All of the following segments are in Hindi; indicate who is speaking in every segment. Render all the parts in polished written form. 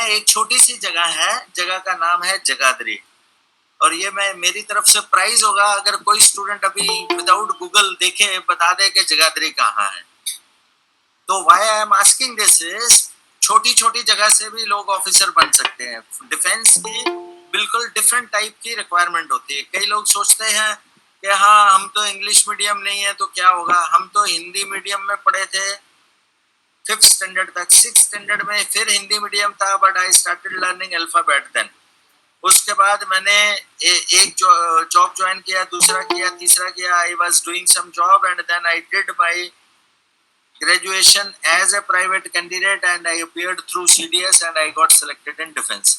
Speaker 1: एक छोटी सी जगह है, जगह का नाम है जगाधरी, और ये मैं मेरी तरफ से प्राइज होगा अगर कोई स्टूडेंट अभी विदाउट गूगल देखे बता दे कि जगाधरी कहाँ है। तो why I am asking this is, छोटी छोटी जगह से भी लोग ऑफिसर बन सकते हैं। डिफेंस की बिल्कुल डिफरेंट टाइप की रिक्वायरमेंट होती है। कई लोग सोचते हैं कि हाँ हम तो इंग्लिश मीडियम नहीं है तो क्या होगा, हम तो हिंदी मीडियम में पढ़े थे 5th स्टैंडर्ड तक, 6th स्टैंडर्ड में फिर हिंदी मीडियम था, but I started learning alphabet then. उसके बाद मैंने एक जॉब ज्वाइन किया, दूसरा किया, तीसरा किया, I was doing some job and then I did my graduation as a private candidate and I appeared through CDS and I got selected in defense.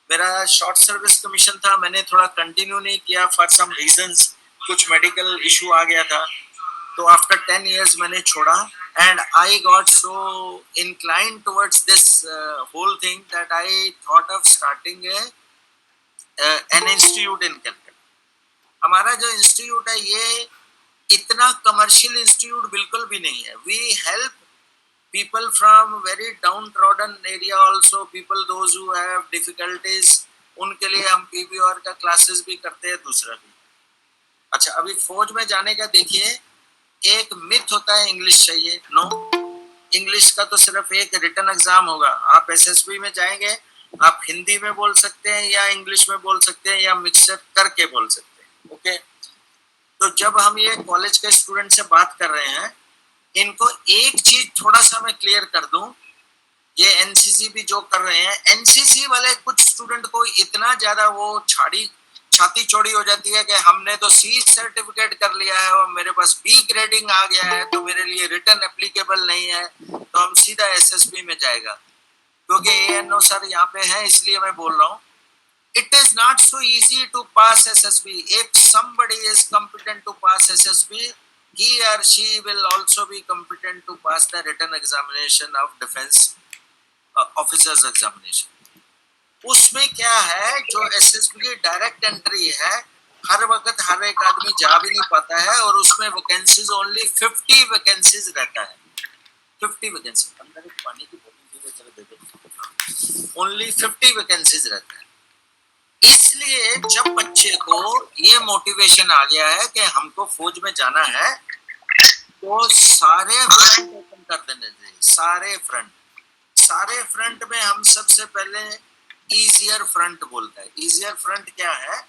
Speaker 1: मेरा शॉर्ट सर्विस कमीशन था, मैंने थोड़ा कंटिन्यू नहीं किया फॉर सम रीजंस, कुछ मेडिकल इशू आ गया था, तो आफ्टर 10 years मैंने छोड़ा and I got so inclined towards this whole thing that I thought of starting an institute in Calcutta. हमारा जो इंस्टीट्यूट है ये इतना कमर्शियल इंस्टीट्यूट बिल्कुल भी नहीं है। We help people from very downtrodden area also, people those who have difficulties, उनके लिए हम पीबीआर का क्लासेस भी करते हैं, दूसरा भी। अच्छा, अभी फौज में जाने का देखिए, एक मिथ होता है इंग्लिश चाहिए। नो, इंग्लिश का तो सिर्फ एक रिटन एग्जाम होगा। आप एसएसबी में जाएंगे, आप हिंदी में बोल सकते हैं या इंग्लिश में बोल सकते हैं या मिक्सर करके बोल सकते हैं। ओके, तो जब हम ये कॉलेज के स्टूडेंट से बात कर रहे हैं, इनको एक चीज थोड़ा सा मैं क्लियर कर दूं, ये एनसीसी भी जो कर रहे हैं, एनसीसी वाले कुछ स्टूडेंट को इतना ज्यादा वो छाती चौड़ी हो जाती है कि हमने तो सी सर्टिफिकेट कर लिया है और मेरे पास बी ग्रेडिंग आ गया है तो मेरे लिए रिटर्न एप्लीकेबल नहीं है, तो हम सीधा एसएसबी में जाएगा। क्योंकि एएनओ सर यहाँ पे है इसलिए मैं बोल रहा हूँ, it is not so easy to pass SSB. If somebody is competent to pass SSB, he or she will also be competent to pass the written examination of defense officers examination. उसमें क्या है, जो SSB की डायरेक्ट एंट्री है, हर वक्त हर एक आदमी जा भी नहीं पाता है और उसमें वैकेंसीज ओनली 50 वैकेंसीज रहता है। 50 वैकेंसी, अंदर एक पानी की बोतल चलो दे दो, ओनली 50 वैकेंसीज रहता है। इसलिए जब बच्चे को ये मोटिवेशन आ गया है कि हमको फौज में जाना है, तो सारे फ्रंट ओपन कर देने चाहिए। सारे फ्रंट में हम सबसे पहले ईजियर फ्रंट बोलते हैं। ईजियर फ्रंट क्या है,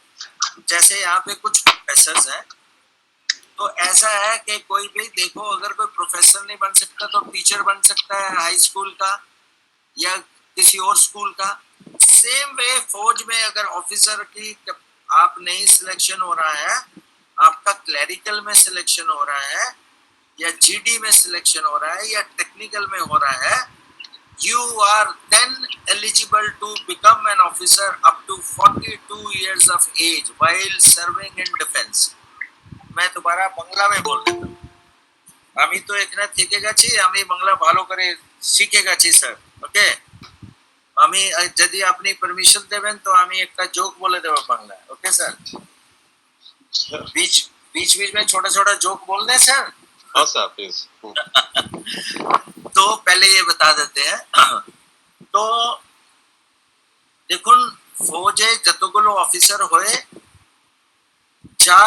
Speaker 1: जैसे यहाँ पे कुछ प्रोफेसर्स हैं, तो ऐसा है कि कोई भी देखो, अगर कोई प्रोफेसर नहीं बन सकता तो टीचर बन सकता है हाई स्कूल का या किसी और स्कूल का। सेम वे फौज में अगर ऑफिसर की आप नहीं सिलेक्शन हो रहा है, आपका क्लरिकल में सिलेक्शन हो रहा है या जीडी में सिलेक्शन हो रहा है या टेक्निकल में हो रहा है, you are then eligible to become an officer up to 42 years of age while serving in defense. मैं दोबारा बांग्ला में बोल देता हूँ, আমি তো এখানে থেকে গেছি, আমি বাংলা ভালো করে শিখে গেছি স্যার। ওকে, আমি যদি আপনি পারমিশন দেবেন তো আমি একটা জোক বলে দেব বাংলা। ओके सर, बीच में छोटा छोटा जोक बोल दें सर। हाँ सर प्लीज। तो पहले ये बता देते हैं, तो देखो फौजे যতগুলো অফিসার হয়ে যা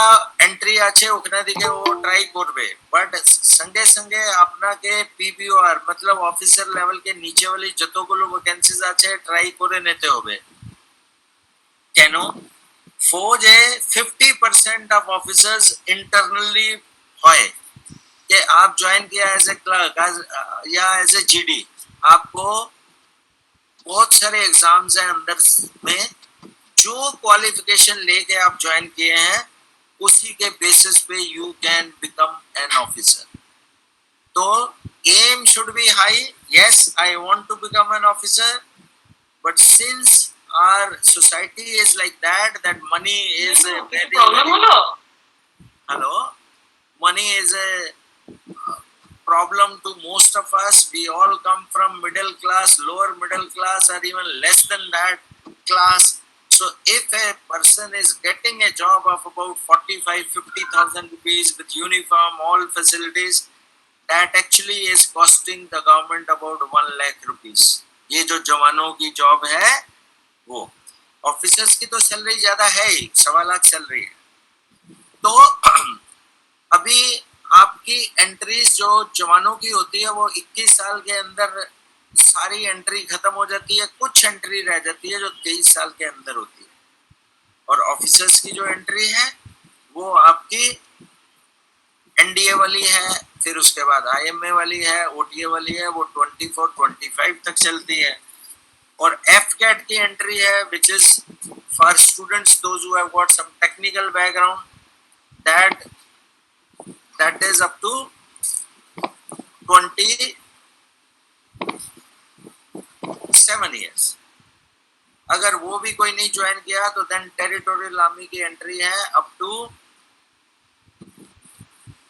Speaker 1: এন্ট্রি আছে ওখানে দিকে ও ট্রাই করবে, বাট সঙ্গে সঙ্গে আপনাকে পিবিওআর मतलब অফিসার লেভেল के নিচে वाली যতগুলো ভ্যাকেন্সিজ আছে ট্রাই করে নিতে হবে। কেন? फौजे 50% ऑफ ऑफिसर्स इंटरनली হয় कि आप ज्वाइन किया एज ए क्लर्क या एज ए जीडी, आपको बहुत सारे एग्जाम्स हैं अंदर में, जो क्वालिफिकेशन लेके आप ज्वाइन किए हैं उसी के बेसिस पे you can become an officer. तो aim should be high, yes I want to become an officer, but since our society is like that money is a very hello money is a problem to most of us. We all come from middle class, lower middle class, or even less than that class. So if a person is getting a job of about 45-50,000 rupees with uniform, all facilities, that actually is costing the government about 1 lakh rupees. ये जो जवानों की जॉब है वो। ऑफिसर्स की तो सैलरी ज्यादा है ही, 1.25 लाख सैलरी है। तो अभी आपकी एंट्रीज जो जवानों की होती है वो 21 साल के अंदर सारी एंट्री खत्म हो जाती है, कुछ एंट्री रह जाती है जो 23 साल के अंदर होती है। और ऑफिसर्स की जो एंट्री है वो आपकी एनडीए वाली है, फिर उसके बाद आईएमए वाली है, ओटीए वाली है, वो 24-25 तक चलती है। और एफ कैट की एंट्री है which is for students those who have got some technical background, that is up to 27 years। अगर वो भी कोई नहीं ज्वाइन किया तो देन टेरिटोरियल आर्मी की एंट्री है अप टू,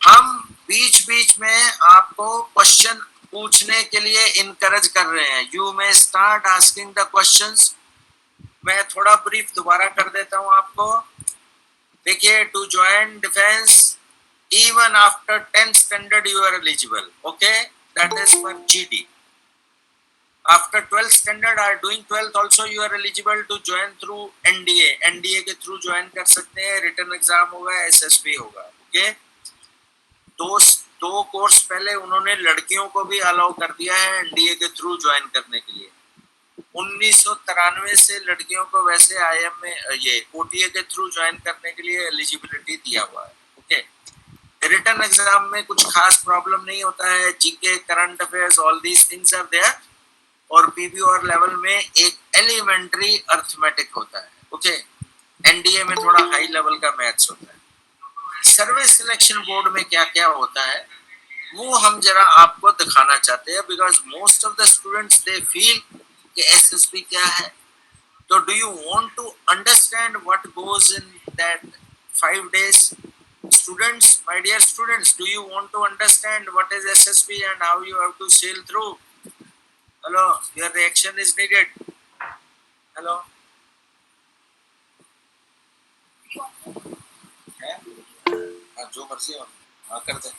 Speaker 1: हम बीच बीच में आपको क्वेश्चन पूछने के लिए इनकरेज कर रहे हैं। You may start asking the questions. मैं थोड़ा ब्रीफ दोबारा कर देता हूं आपको। देखिए, to join defence even after 10th standard you are eligible, okay, that is for GD. After 12th standard are doing 12th also you are eligible to join through NDA के थ्रू ज्वाइन कर सकते हैं। रिटन एग्जाम होगा, SSB होगा, ओके। दो कोर्स पहले उन्होंने लड़कियों को भी अलाउ कर दिया है NDA के थ्रू ज्वाइन करने के लिए। 1993 से लड़कियों को वैसे IM में ये OTA के थ्रू ज्वाइन करने के लिए एलिजिबिलिटी दिया हुआ है, ओके। रिटन एग्जाम में कुछ खास प्रॉब्लम नहीं होता है, GK, current affairs, all these things are there. और पीबीआर लेवल में एक एलिमेंट्री अर्थमेटिक होता है, ओके। एनडीए में थोड़ा हाई लेवल का मैथ्स होता है। सर्विस सिलेक्शन बोर्ड में क्या क्या होता है वो हम जरा आपको दिखाना चाहते हैं, because most of the students they feel कि एसएसबी क्या है। तो do you want to understand what goes in that 5 days? Students, my dear students, do you want to understand what is SSB and how you have to sail through? Hello, your reaction is needed. Hello. जो मर्जी हो हाँ कर दे।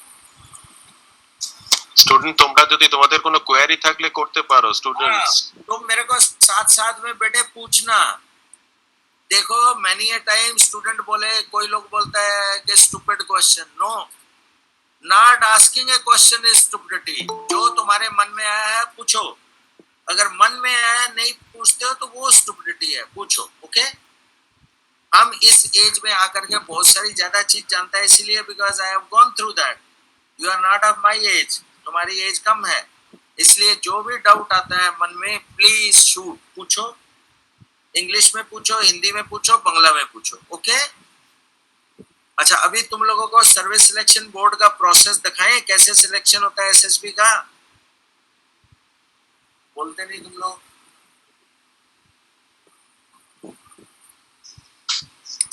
Speaker 2: স্টুডেন্ট তোমরা যদি তোমাদের কোনো কোয়েরি থাকলে করতে পারো স্টুডেंट्स।
Speaker 1: तो मेरे को साथ साथ में बेटे पूछना। देखो मैनी ए टाइम स्टूडेंट बोले, कोई लोग बोलता है कि stupid question. No, not asking a question is stupidity. जो तुम्हारे मन में आया है पूछो, अगर मन में आया नहीं पूछते हो तो वो स्टूपिडिटी है, पूछो, ओके। हम इस एज में आकर के बहुत सारी ज्यादा चीज जानता है इसलिए because I have gone through that. You are not of my age, तुम्हारी एज कम है, इसलिए जो भी डाउट आता है मन में प्लीज शूट, पूछो। इंग्लिश में पूछो, हिंदी में पूछो, बांग्ला में पूछो, ओके। अच्छा, अभी तुम लोगों को सर्विस सिलेक्शन बोर्ड का प्रोसेस दिखाएं, कैसे सिलेक्शन होता है एसएसबी का? बोलते नहीं तुम लोग।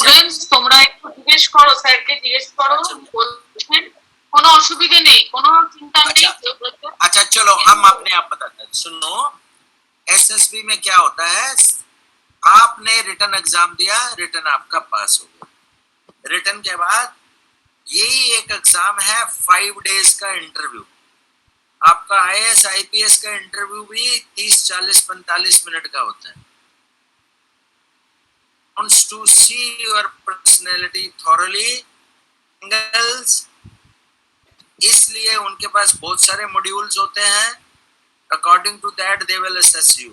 Speaker 3: फ्रेंड्स তোমরা একটু জিজ্ঞেস করো, স্যারকে জিজ্ঞেস করো, বলছেন কোনো অসুবিধা নেই, কোনো চিন্তা নেই।
Speaker 1: अच्छा चलो हम अपने आप बताते हैं। सुनो, एसएसबी में क्या होता है, आपने रिटन एग्जाम दिया, रिटन आपका पास हो गया। रिटन के बाद यही एक एग्जाम है 5 days का इंटरव्यू। आपका आईएएस आईपीएस का इंटरव्यू भी 30, 40, 45 मिनट का होता है। wants to see your personality thoroughly, इसलिए उनके पास बहुत सारे मॉड्यूल्स होते हैं। According to that they will assess you.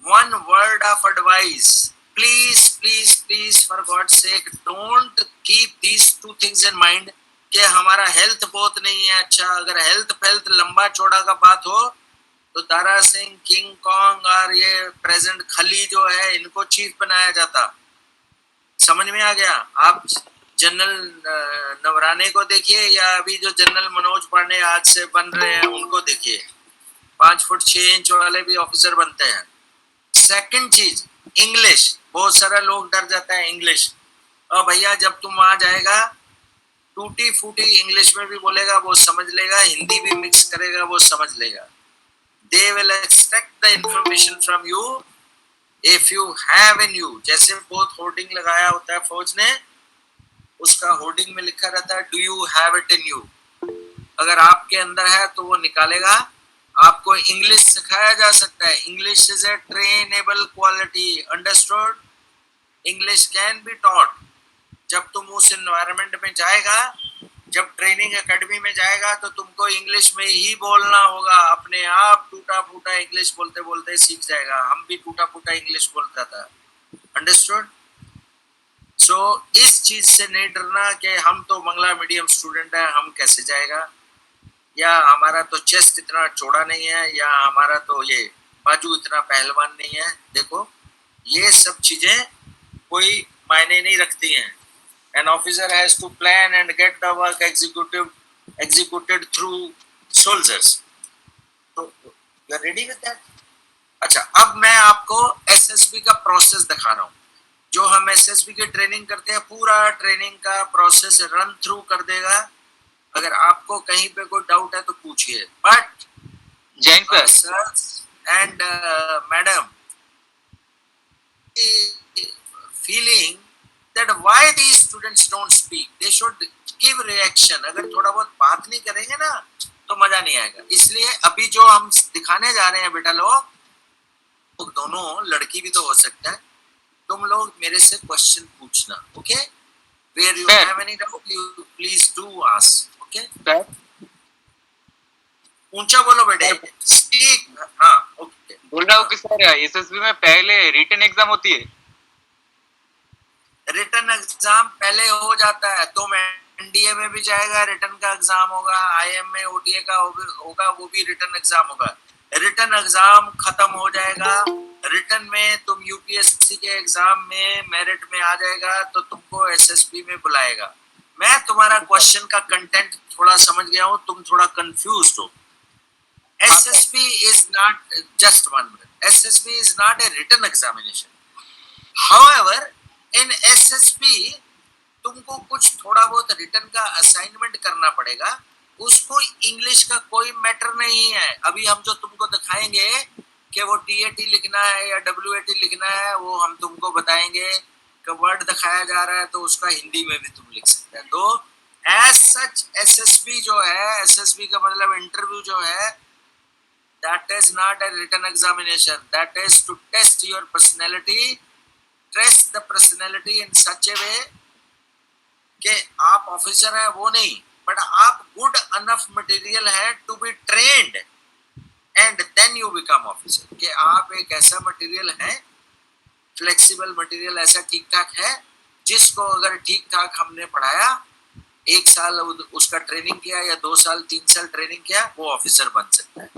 Speaker 1: One word of advice, please, please, please, for God's sake, don't keep these 2 things in mind कि हमारा हेल्थ बहुत नहीं है। अच्छा, अगर हेल्थ लंबा चौड़ा का बात हो तो दारा सिंह, किंग कॉन्ग और ये प्रेजेंट खली जो है इनको चीफ बनाया जाता। समझ में आ गया? आप जनरल नवराने को देखिए या अभी जो जनरल मनोज पांडे आज से बन रहे हैं उनको देखिए, 5 फुट 6 इंच वाले भी ऑफिसर बनते हैं। सेकंड चीज, इंग्लिश। बहुत सारा लोग डर जाता है इंग्लिश। और भैया जब तुम वहां जाएगा, टूटी फूटी इंग्लिश में भी बोलेगा वो समझ लेगा, हिंदी भी मिक्स करेगा वो समझ लेगा। They will expect the information from you if you have in you. जैसे बहुत होर्डिंग लगाया होता है फौज ने, उसका होर्डिंग में लिखा रहता है do you have it in you. अगर आपके अंदर है तो वो निकालेगा, आपको इंग्लिश सिखाया जा सकता है. English is a trainable quality. Understood? English can be taught. जब तुम उस एनवायरनमेंट में जाएगा, जब ट्रेनिंग एकेडमी में जाएगा, तो तुमको इंग्लिश में ही बोलना होगा. अपने आप टूटा फूटा इंग्लिश बोलते बोलते सीख जाएगा. हम भी टूटा फूटा इंग्लिश बोलता था. अंडरस्टूड? सो इस चीज से नहीं डरना कि हम तो बंगला मीडियम स्टूडेंट है, हम कैसे जाएगा, या हमारा तो चेस्ट इतना चौड़ा नहीं है, या हमारा तो ये बाजू इतना पहलवान नहीं है. देखो, ये सब चीजें कोई मायने नहीं रखती हैं. An officer has to plan and get the work executed through soldiers. So, you are ready with that? अच्छा, अब मैं आपको SSB का प्रोसेस दिखा रहा हूँ. जो हम SSB की ट्रेनिंग करते हैं, पूरा ट्रेनिंग का प्रोसेस रन थ्रू कर देगा. अगर आपको कहीं पे कोई डाउट है तो पूछिए. But
Speaker 4: Jain
Speaker 1: sir and madam feeling that why these students don't speak, they should give reaction. अगर थोड़ा बहुत बात नहीं करेंगे ना तो मजा नहीं आएगा. इसलिए अभी जो हम दिखाने जा रहे हैं बेटा लोग, दोनों लड़की भी तो हो सकता है, तुम लोग मेरे से क्वेश्चन पूछना. Okay? Where you have any doubt, you please do ask. Okay? ऊंचा बोलो बेटे. Speak. हाँ, ओके.
Speaker 4: बोल रहा हूँ कि सर एसएसबी में पहले रिटन एग्जाम होती है.
Speaker 1: रिटन एग्जाम पहले हो जाता है तो मैं एनडीए में भी जाएगा, रिटन का एग्जाम होगा. आईएम में ओटीए का होगा, वो भी रिटन एग्जाम होगा. रिटन एग्जाम खत्म हो जाएगा. रिटन में तुम यूपीएससी के एग्जाम में मेरिट में आ जाएगा तो तुमको एसएसबी में बुलाएगा. मैं तुम्हारा क्वेश्चन का कंटेंट थोड़ा समझ गया हूँ, तुम थोड़ा कंफ्यूज्ड हो. SSB is not just 1 minute. SSB is not a written examination. However in SSB तुमको कुछ थोड़ा बहुत रिटन का असाइनमेंट करना पड़ेगा. उसको इंग्लिश का कोई मैटर नहीं है. अभी हम जो तुमको दिखाएंगे कि वो टीएटी लिखना है या डब्ल्यूएटी लिखना है, वो हम तुमको बताएंगे कि वर्ड दिखाया जा रहा है तो उसका हिंदी में भी तुम लिख सकते हैं. तो एज सच एसएसबी जो है, एसएसबी का मतलब इंटरव्यू जो है, that is not a written examination. That is to test your personality, test the personality in such a way कि आप ऑफिसर हैं वो नहीं, बट आप गुड अनफ मटेरियल है to be trained and then you become officer. कि आप एक ऐसा मटेरियल है, फ्लेक्सिबल मटेरियल, ऐसा ठीक ठाक है जिसको अगर ठीक ठाक हमने पढ़ाया, 1 साल उसका ट्रेनिंग किया या 2 साल 3 साल ट्रेनिंग किया, वो ऑफिसर बन सकता है.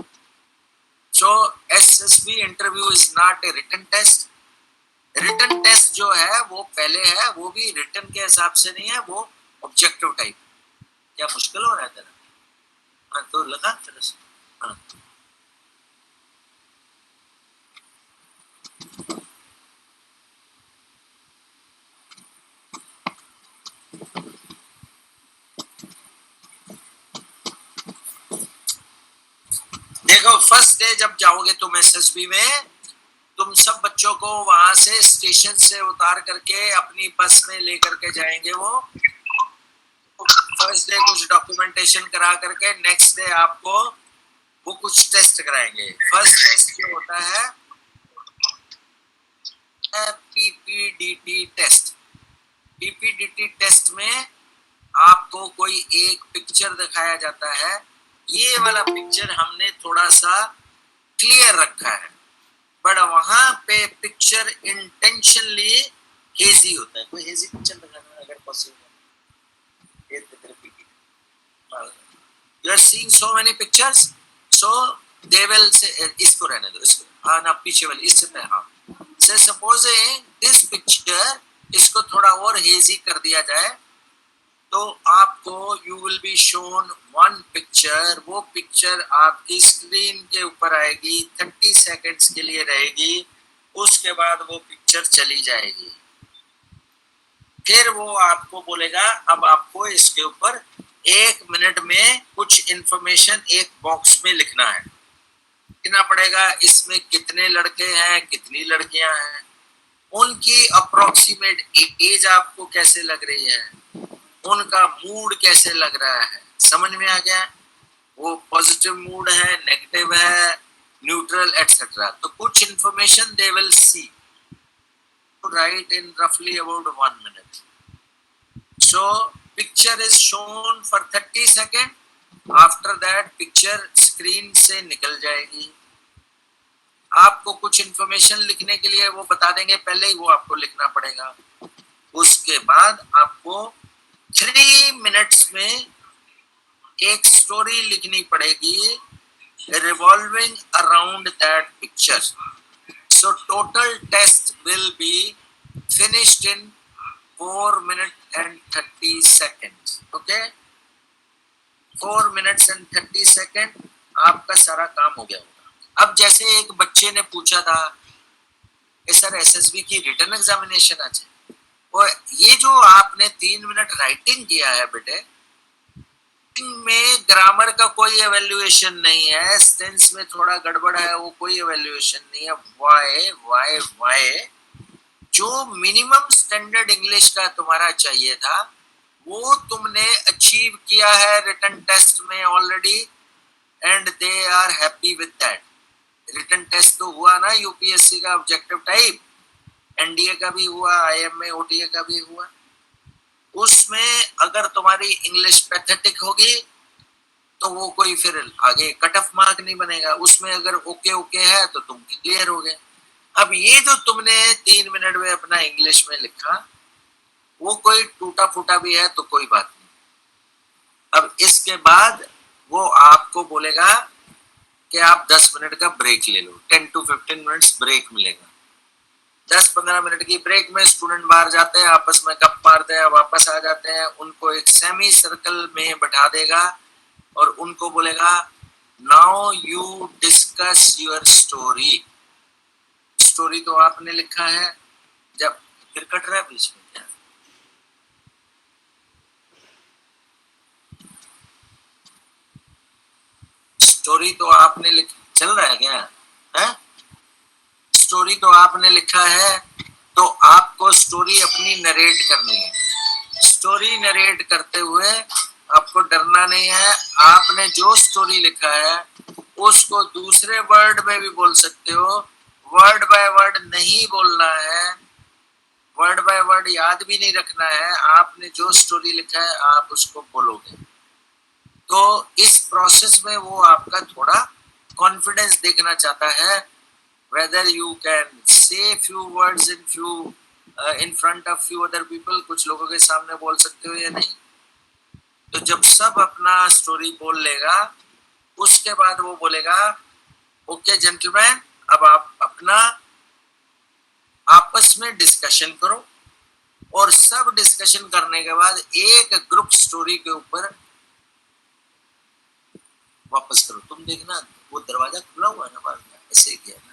Speaker 1: So SSB interview is not a written test. Written test जो है वो पहले है, वो भी रिटन के हिसाब से नहीं है, वो ऑब्जेक्टिव टाइप. क्या मुश्किल हो रहा है तेरा? हाँ, तो लगा तेरे से. हाँ. देखो, फर्स्ट डे जब जाओगे तुम एसएसबी में, तुम सब बच्चों को वहां से स्टेशन से उतार करके अपनी बस में लेकर के जाएंगे. वो फर्स्ट डे कुछ डॉक्यूमेंटेशन करा करके नेक्स्ट डे आपको वो कुछ टेस्ट कराएंगे. फर्स्ट टेस्ट जो होता है पीपीडीटी टेस्ट. पीपीडीटी टेस्ट में आपको कोई एक पिक्चर दिखाया जाता है. ये वाला पिक्चर हमने थोड़ा सा क्लियर रखा है, बट वहां पे पिक्चर इंटेंशनली हेजी होता है. कोई हेजी पिक्चर दिखाना अगर possible. You are seeing so many pictures, so they will say इसको रहने दो, इसको. हाँ ना, पीछे वाली इससे पे. हाँ, से सपोजिंग दिस पिक्चर, इसको थोड़ा और हेजी कर दिया जाए तो आपको you will be shown 1 picture. वो पिक्चर आपकी स्क्रीन के ऊपर आएगी, 30 सेकेंड्स के लिए रहेगी. उसके बाद वो पिक्चर चली जाएगी. फिर वो आपको बोलेगा अब आपको इसके ऊपर 1 मिनट में कुछ इंफॉर्मेशन एक बॉक्स में लिखना है. लिखना पड़ेगा इसमें कितने लड़के हैं, कितनी लड़कियां हैं, उनकी अप्रोक्सीमेट एज आपको कैसे लग रही है, उनका मूड कैसे लग रहा है. समझ में आ गया? वो पॉजिटिव मूड है, नेगेटिव है, न्यूट्रल एटसेट्रा। तो कुछ information they will see, write in रफली about 1 minute. So picture is shown for 30 seconds. After that picture screen से निकल जाएगी। आपको कुछ इंफॉर्मेशन लिखने के लिए वो बता देंगे, पहले ही वो आपको लिखना पड़ेगा। उसके बाद आपको 3 minutes में एक स्टोरी लिखनी पड़ेगी revolving around that picture. So total test will be finished in 4 minutes and 30 seconds. Okay? 4 minutes and 30 seconds आपका सारा काम हो गया होगा। अब जैसे एक बच्चे ने पूछा था कि सर एसएसबी की रिटन एग्जामिनेशन आज है, और ये जो आपने 3 मिनट राइटिंग किया है बेटे, में ग्रामर का कोई एवेल्युएशन नहीं है, टेंस में थोड़ा गड़बड़ है वो कोई एवेल्युएशन नहीं है। वाई जो मिनिमम स्टैंडर्ड इंग्लिश का तुम्हारा चाहिए था वो तुमने अचीव किया है रिटन टेस्ट में already, and they are happy with that. Written test तो हुआ ना यूपीएससी का ऑब्जेक्टिव टाइप, एनडीए का भी हुआ, आईएमए ओटीए का भी हुआ। उसमें अगर तुम्हारी इंग्लिश पैथेटिक होगी तो वो कोई फिर आगे कट ऑफ मार्क नहीं बनेगा। उसमें अगर ओके ओके है तो तुम क्लियर हो गए। अब ये जो तुमने 3 मिनट में अपना इंग्लिश में लिखा वो कोई टूटा फूटा भी है तो कोई बात नहीं। अब इसके बाद वो आपको बोलेगा कि आप 10 मिनट का ब्रेक ले लो, 10 to 15 मिनट्स ब्रेक मिलेगा। 10-15 मिनट की ब्रेक में स्टूडेंट बाहर जाते हैं, आपस में गप मारते हैं, वापस आ जाते हैं। उनको एक सेमी सर्कल में बैठा देगा और उनको बोलेगा now you discuss your story. Story तो आपने लिखा है, जब फिर कट रहा है बीच में क्या? स्टोरी तो आपने चल रहा है क्या है? स्टोरी तो आपने लिखा है, तो आपको स्टोरी अपनी नरेट करनी है। स्टोरी नरेट करते हुए आपको डरना नहीं है। आपने जो स्टोरी लिखा है उसको दूसरे वर्ड में भी बोल सकते हो, वर्ड बाय वर्ड नहीं बोलना है, वर्ड बाय वर्ड याद भी नहीं रखना है। आपने जो स्टोरी लिखा है आप उसको बोलोगे। तो इस प्रोसेस में वो आपका थोड़ा कॉन्फिडेंस देखना चाहता है, whether you can say few words in front of few other people, कुछ लोगों के सामने बोल सकते हो या नहीं। तो जब सब अपना स्टोरी बोल लेगा उसके बाद वो बोलेगा ओके जेंटलमैन, अब आप अपना आपस में डिस्कशन करो, और सब डिस्कशन करने के बाद एक ग्रुप स्टोरी के ऊपर वापस करो। तुम देखना वो दरवाजा खुला हुआ है ना बाहर का, ऐसे ही किया ना,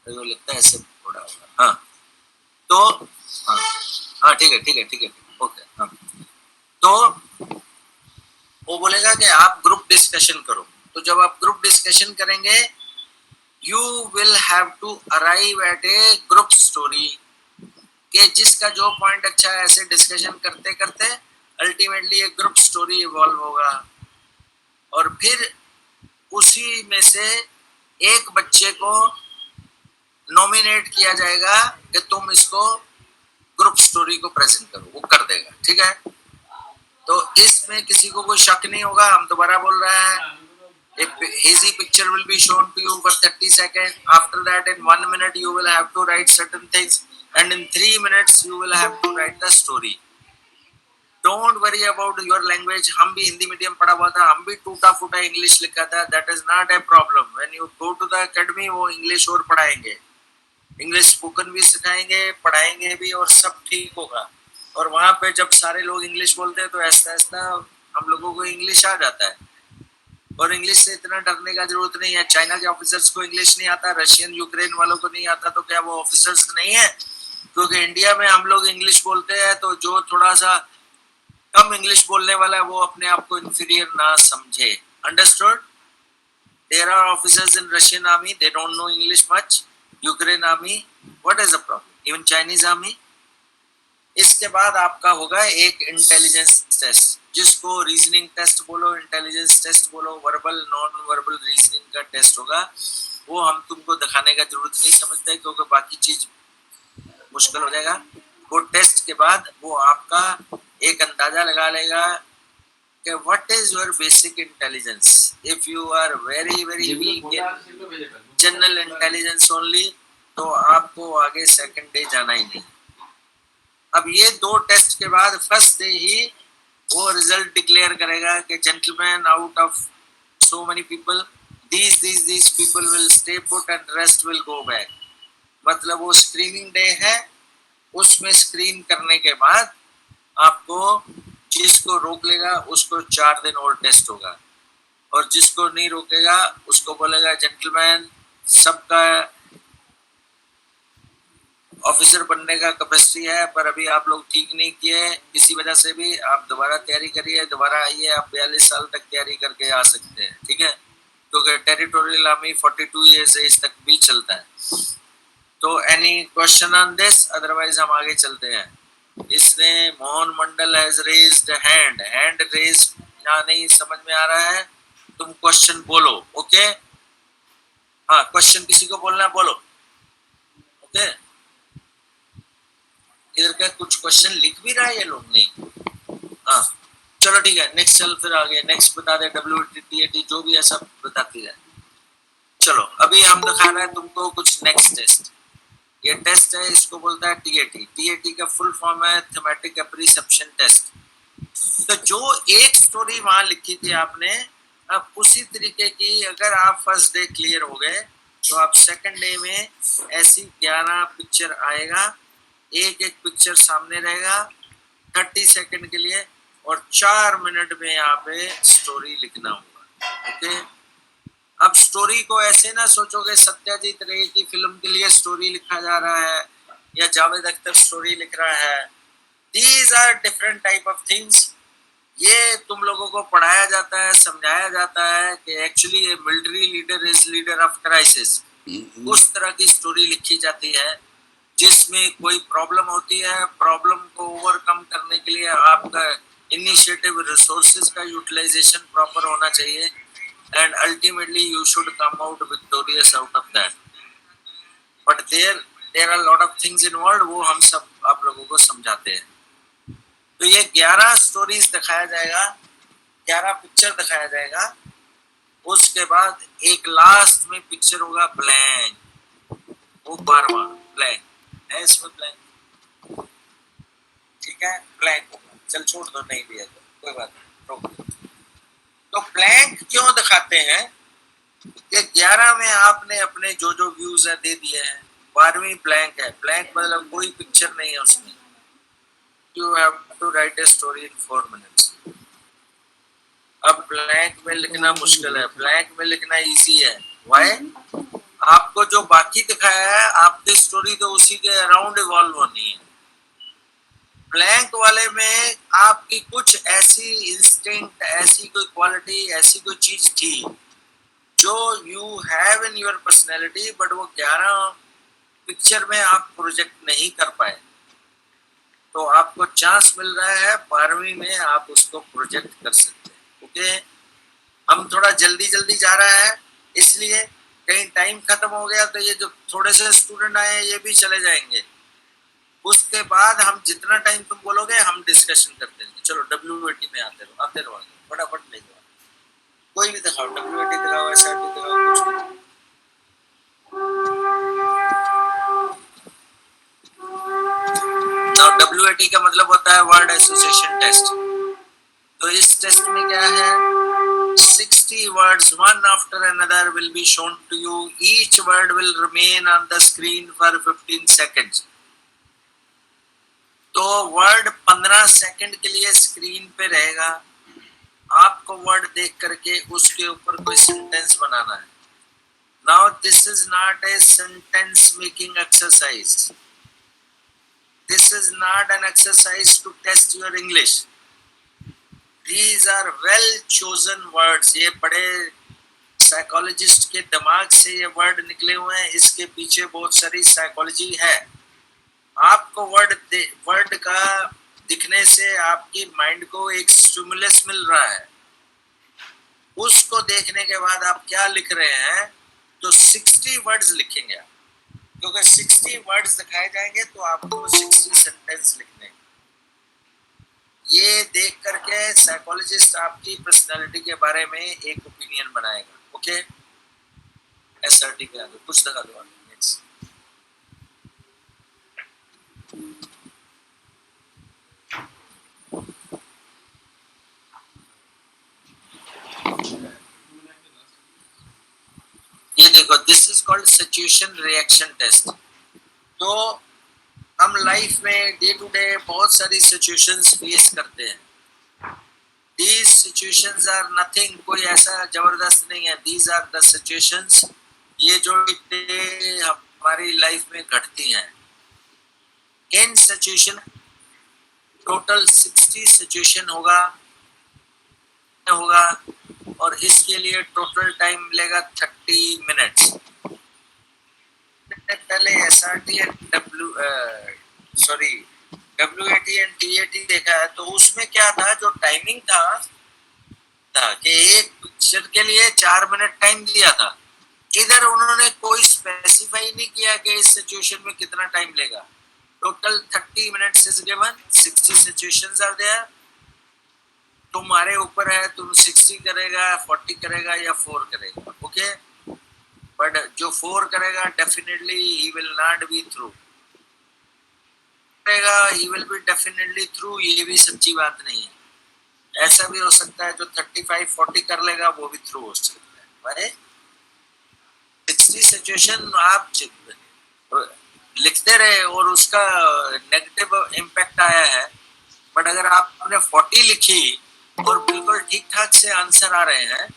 Speaker 1: तो लगता है ऐसे थोड़ा होगा। हाँ तो हाँ ठीक है ओके। हाँ तो वो बोलेगा कि आप ग्रुप डिस्कशन करो। तो जब आप ग्रुप डिस्कशन करेंगे you will have to arrive at a group story, कि जिसका जो पॉइंट अच्छा है, ऐसे डिस्कशन करते करते अल्टीमेटली एक ग्रुप स्टोरी इवॉल्व होगा। और फिर उसी में से एक बच्चे को नॉमिनेट किया जाएगा कि तुम इसको ग्रुप स्टोरी को प्रेजेंट करो, वो कर देगा। ठीक है, तो इसमें किसी को कोई शक नहीं होगा। हम दोबारा बोल रहे हैं, a hazy picture will be shown to you for 30 seconds. After that in 1 minute you will have to write certain things, and in 3 minutes you will have to write the story. Don't worry about your language. हम भी हिंदी मीडियम पढ़ा हुआ था, हम भी टूटा फूटा इंग्लिश लिखा था। That is not a problem. When you go to the academy वो इंग्लिश और पढ़ाएंगे, इंग्लिश स्पोकन भी सिखाएंगे, पढ़ाएंगे भी, और सब ठीक होगा। और वहाँ पे जब सारे लोग इंग्लिश बोलते हैं तो ऐसा ऐसा हम लोगों को इंग्लिश आ जाता है। और इंग्लिश से इतना डरने का जरूरत नहीं है। चाइना के ऑफिसर्स को इंग्लिश नहीं आता, रशियन यूक्रेन वालों को नहीं आता, तो क्या वो ऑफिसर्स नहीं है? क्योंकि इंडिया में हम लोग इंग्लिश बोलते हैं, तो जो थोड़ा सा कम इंग्लिश बोलने वाला है वो अपने आप को इंफीरियर ना समझे। Understood? There are officers in Russian army, they don't know English much. Ukraine army, what is the problem? Even Chinese army. इसके बाद आपका होगा एक इंटेलिजेंस टेस्ट। जिसको रीजनिंग टेस्ट बोलो, इंटेलिजेंस टेस्ट बोलो, वर्बल नॉन वर्बल रीजनिंग का टेस्ट होगा। वो हम तुमको दिखाने का जरूरत नहीं समझते, क्योंकि बाकी चीज मुश्किल हो जाएगा। वो टेस्ट के बाद वो आपका एक अंदाजा लगा लेगा कि what is your basic intelligence. If you are very very weak in general intelligence only, तो आपको आगे सेकंड डे जाना ही नहीं। अब ये दो टेस्ट के बाद फर्स्ट डे ही वो रिजल्ट डिक्लेयर करेगा कि gentleman, out of so many people, these people will stay put and rest will go back। मतलब वो स्क्रीनिंग डे है, उसमें स्क्रीन करने के बाद आपको जिसको रोक लेगा उसको 4 दिन और टेस्ट होगा, और जिसको नहीं रोकेगा उसको बोलेगा जेंटलमैन, सबका ऑफिसर बनने का कैपेसिटी है, पर अभी आप लोग ठीक नहीं किए, किसी वजह से भी आप दोबारा तैयारी करिए, दोबारा आइए, आप 42 साल तक तैयारी करके आ सकते हैं, ठीक है। क्योंकि टेरिटोरियल आर्मी 42 ईयर्स एज तक भी चलता है। तो any question on this, otherwise हम आगे चलते हैं। इसने Mohan Mandal has raised hand, hand raise यहाँ नहीं समझ में आ रहा है, तुम क्वेश्चन बोलो, ओके। हाँ, क्वेश्चन किसी को बोलना है, बोलो, ओके। इधर का कुछ क्वेश्चन लिख भी रहा है ये लोग, नहीं। हाँ चलो ठीक है, नेक्स्ट चल, फिर आगे नेक्स्ट बता दे, WTAT जो भी है सब बताती है। चलो अभी हम दिखा रहे हैं तुमको कुछ नेक्स्ट टेस्ट। ये टेस्ट है, इसको बोलता है TAT। TAT का फुल फॉर्म है थीमेटिक एप्रिसेप्शन टेस्ट। तो जो एक स्टोरी वहां लिखी थी आपने, अब उसी तरीके की अगर आप फर्स्ट डे क्लियर हो गए तो आप सेकंड डे में ऐसी 11 पिक्चर आएगा, एक एक पिक्चर सामने रहेगा 30 सेकंड के लिए, और 4 मिनट में यहाँ पे स्टोरी लिखना होगा, ओके। अब स्टोरी को ऐसे ना सोचोगे सत्याजीत रे की फिल्म के लिए स्टोरी लिखा जा रहा है या जावेद अख्तर स्टोरी लिख रहा है। These are different type of things. ये तुम लोगों को पढ़ाया जाता है, समझाया जाता है कि actually A military leader is leader of crisis. उस तरह की स्टोरी लिखी जाती है जिसमें कोई प्रॉब्लम होती है, प्रॉब्लम को ओवरकम करने के लिए आपका इनिशिएटिव, रिसोर्सेज का यूटिलाइजेशन प्रॉपर होना चाहिए, and ultimately you should come out victorious out of that। but there are a lot of things involved, वो हम सब आप लोगों को समझाते हैं। तो ये 11 स्टोरीज दिखाया जाएगा, 11 पिक्चर दिखाया जाएगा। उसके बाद एक लास्ट में पिक्चर होगा ब्लैंक, वो 12वां ब्लैंक है, इसमें ब्लैंक, ठीक है, ब्लैंक होगा। चल छोड़ दो, नहीं दिया तो कोई बात नहीं, रोक दो। तो ब्लैंक क्यों दिखाते हैं कि 11 में आपने अपने जो जो व्यूज है दे दिए हैं, 12वीं ब्लैंक है। ब्लैंक मतलब कोई पिक्चर नहीं है उसमें। You have to write a story in 4 minutes. अब ब्लैंक में लिखना मुश्किल है, ब्लैंक में लिखना इजी है। व्हाई? आपको जो बाकी दिखाया है, आपकी स्टोरी तो उसी के अराउंड इवॉल्व होनी है। ब्लैंक वाले में आपकी कुछ ऐसी इंस्टिंक्ट, ऐसी कोई क्वालिटी, ऐसी कोई चीज थी जो you have in your personality, but वो 11 पिक्चर में आप प्रोजेक्ट नहीं कर पाए। तो आपको चांस मिल रहा है 12वीं में आप उसको प्रोजेक्ट कर सकते हैं, ओके। हम थोड़ा जल्दी जल्दी जा रहा है, इसलिए कहीं टाइम खत्म हो गया तो ये जो थोड़े से स्टूडेंट आए ये भी चले जाएंगे। उसके बाद हम जितना टाइम तुम बोलोगे हम डिस्कशन करते हैं। चलो WAT में आते रहो फटाफट ले जाओ, कोई भी दिखाओ, WAT दिखाओ, SRT दिखाओ, कुछ भी। now WAT का मतलब होता है वर्ड एसोसिएशन टेस्ट। तो इस टेस्ट में क्या है, 60 words one after another will be shown to you, each word will remain on the screen for 15 seconds। तो वर्ड 15 सेकंड के लिए स्क्रीन पे रहेगा, आपको वर्ड देख करके उसके ऊपर कोई सेंटेंस बनाना है। Now this is not a sentence making exercise, this is not an exercise to test your English. These are well chosen words. ये बड़े साइकोलॉजिस्ट के दिमाग से ये वर्ड निकले हुए हैं, इसके पीछे बहुत सारी साइकोलॉजी है। आपको वर्ड का दिखने से आपकी माइंड को एक स्टिमुलस मिल रहा है, उसको देखने के बाद आप क्या लिख रहे हैं, तो 60 वर्ड्स लिखेंगे आप, क्योंकि 60 वर्ड्स दिखाए जाएंगे तो आपको 60 सेंटेंस लिखने। ये देख करके साइकोलॉजिस्ट आपकी पर्सनालिटी के बारे में एक ओपिनियन बनाएगा। ओके, एसआरटी के आगे कुछ दिखा दो। नेक्स्ट, ये देखो, this is called situation reaction test. तो हम लाइफ में डे टू डे बहुत सारी सिचुएशंस फेस करते हैं। These situations are nothing, कोई ऐसा जबरदस्त नहीं है। These are the situations, ये जो हमारी लाइफ में घटती हैं। इन सिचुएशन टोटल 60 सिचुएशन होगा और इसके लिए टोटल टाइम मिलेगा 30 मिनट्स। पहले SRT and WAT and TAT देखा है, तो उसमें क्या था, जो टाइमिंग था कि एक पिक्चर के लिए 4 मिनट टाइम दिया था। इधर उन्होंने कोई स्पेसिफाई नहीं किया कि इस सिचुएशन में कितना टाइम लेगा। Total 30 minutes is given, 60 situations are there. तुम्हारे ऊपर है, तुम 60 करेगा, 40 करेगा या 4 करेगा। ओके, बट जो 4 करेगा definitely he will not be through, he will be definitely through, ये भी सच्ची बात नहीं है। ऐसा भी हो सकता है जो 35-40 कर लेगा वो भी थ्रू हो सकता है। 60 सिचुएशन आप लिखते रहे और उसका नेगेटिव इम्पैक्ट आया है, बट अगर आपने 40 लिखी और बिल्कुल ठीक ठाक से आंसर आ रहे हैं,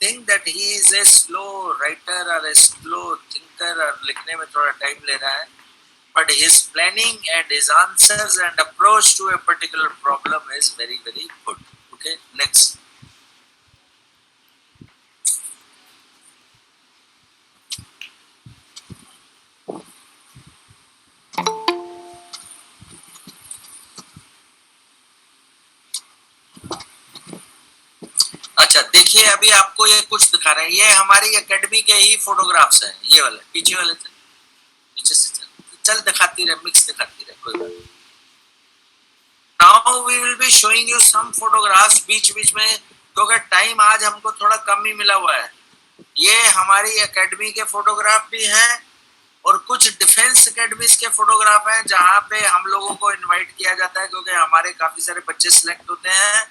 Speaker 1: think that he is a slow writer or a slow thinker, और लिखने में थोड़ा टाइम ले रहा है, but his planning and his answers and approach to a particular problem is very, very good. Okay, next. अच्छा देखिए, अभी आपको ये कुछ दिखा रहे हैं, ये हमारी एकेडमी के ही फोटोग्राफ्स हैं। ये वाले पीछे वाले पीछे से चल दिखाती रहे, मिक्स दिखाती रहे, कोई बात। Now we will be showing you some photographs बीच बीच में, क्योंकि टाइम आज हमको थोड़ा कम ही मिला हुआ है। ये हमारी एकेडमी के फोटोग्राफ भी हैं और कुछ डिफेंस एकेडमीज के फोटोग्राफ हैं, जहाँ पे हम लोगों को इनवाइट किया जाता है, क्योंकि हमारे काफी सारे बच्चे सिलेक्ट होते हैं,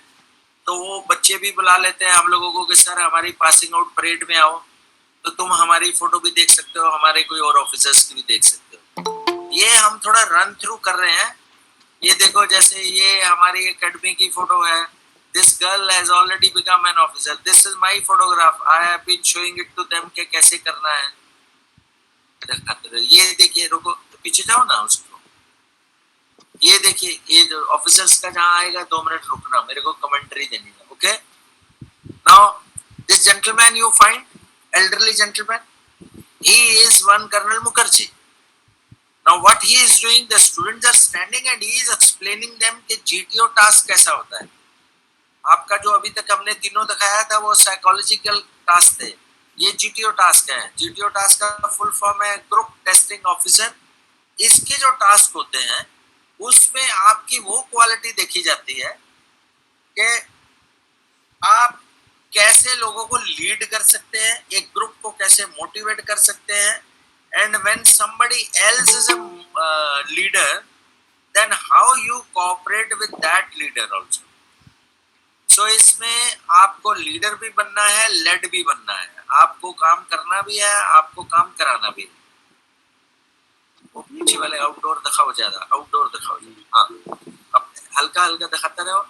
Speaker 1: तो वो बच्चे भी बुला लेते हैं हम लोगों को कि सर हमारी पासिंग आउट परेड में आओ, तो तुम हमारी फोटो भी देख सकते हो, हमारे कोई और ऑफिसर्स की भी देख सकते हो। ये हम थोड़ा रन थ्रू कर रहे हैं। ये देखो, जैसे ये हमारी एकेडमी की फोटो है। This girl has already become an officer, this is my photograph, I have been showing it to them कि कैसे करना है। ये देखिए, रुको तो पीछे जाओ ना उसको। ये देखिए, ये जो ऑफिसर्स का जहाँ आएगा 2 मिनट रुकना, मेरे को कमेंट्री देनी है। Okay, now this gentleman you find, elderly gentleman, he is one Colonel Mukherjee. Now what he is doing, the students are standing and he is explaining them कि GTO टास्क कैसा होता है। आपका जो अभी तक हमने तीनों दिखाया था वो साइकोलॉजिकल टास्क थे, ये GTO टास्क है। GTO टास्क का फुल फॉर्म है ग्रुप टेस्टिंग ऑफिसर। इसके जो टास्क होते हैं उसमें आपकी वो क्वालिटी देखी जाती है कि आप कैसे लोगों को लीड कर सकते हैं, एक ग्रुप को कैसे मोटिवेट कर सकते हैं, and when somebody else is a leader, then how you cooperate with that leader also. So इसमें आपको लीडर भी बनना है, लेड भी बनना है, आपको काम करना भी है, आपको काम कराना भी है। वो पीछे वाले आउटडोर दिखाओ, ज्यादा आउटडोर दिखाओ। हाँ, अब हल्का हल्का दिखाते रहो,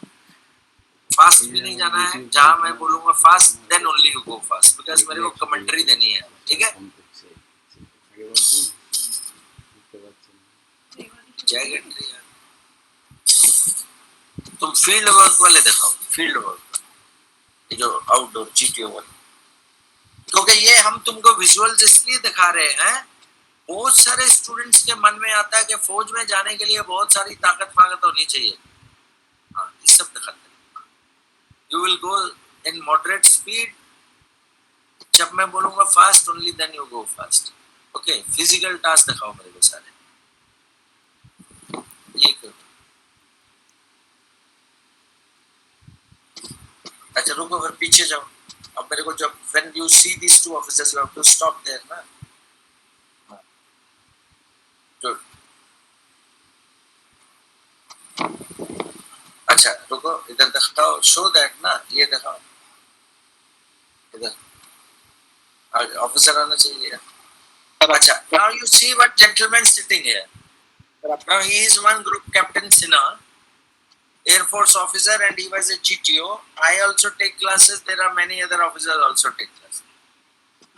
Speaker 1: फास्ट भी नहीं जाना है। जहाँ मैं बोलूंगा fast, then only you go fast, because मेरे को कमेंट्री देनी है। ठीक है, तुम फील्ड वर्क वाले दिखाओ, फील्ड वर्क, ये जो आउटडोर GTO वाले, क्योंकि ये हम तुमको विजुअल्स इसलिए दिखा रहे हैं बहुत सारे स्टूडेंट्स के मन में आता है कि फौज में जाने के लिए बहुत सारी ताकत फाकत होनी चाहिए। हाँ, ये सब दिखाते। You will go in moderate speed. जब मैं बोलूंगा fast only then you go fast. Okay, physical task दिखाओ मेरे को सारे। ये करो। अच्छा रुको, फिर पीछे जाओ। अब मेरे को जब when you see these two officers you have to stop there ना। Good. अच्छा रुको, इधर दिखाओ, शो दैट ना, ये दिखाओ इधर। ऑफिसर आना चाहिए। अच्छा, now you see what gentleman sitting here. Now he is one group captain Sinha, Air Force officer, and he was a GTO. I also take classes. There are many other officers also take classes.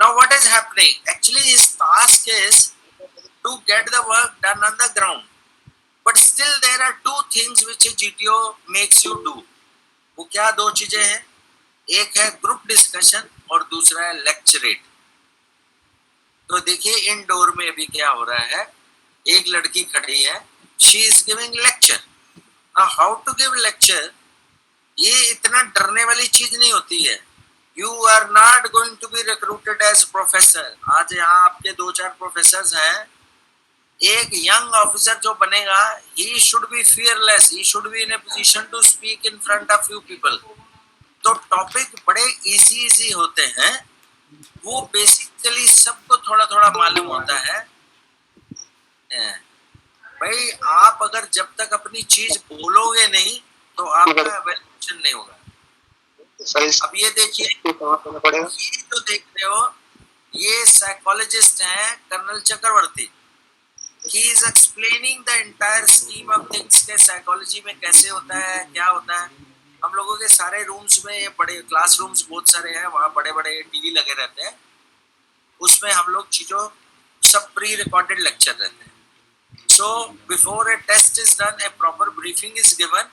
Speaker 1: Now what is happening? Actually his task is to get the work done on the ground. But still there are two things which a GTO makes you do. वो क्या दो चीजें हैं? एक है ग्रुप डिस्कशन और दूसरा है लेक्चरेट। तो देखिए इनडोर में अभी क्या हो रहा है, एक लड़की खड़ी है, she is giving lecture. How to give lecture, ये इतना डरने वाली चीज नहीं होती है। You are not going to be recruited as professor. आज यहाँ आपके 2-4 प्रोफेसर हैं। एक यंग ऑफिसर जो बनेगा, he should be fearless, he should be in a position to speak in front of few people. तो टॉपिक बड़े इजी होते हैं, वो बेसिकली सबको थोड़ा थोड़ा मालूम होता है। भाई आप अगर जब तक अपनी चीज बोलोगे नहीं तो आपका एवेल्यूएशन नहीं होगा। अब ये देखिए, ये जो देख रहे हो, ये साइकोलॉजिस्ट हैं colonel Chakravarti. He is explaining the entire scheme of things के साइकोलॉजी में कैसे होता है, क्या होता है। हम लोगों के सारे रूम्स में, ये बड़े क्लास रूम्स बहुत सारे हैं, वहाँ बड़े बड़े टीवी लगे रहते हैं, उसमें हम लोग चीजों सब प्री रिकॉर्डेड लेक्चर रहते हैं। So before a test is done, a proper briefing is given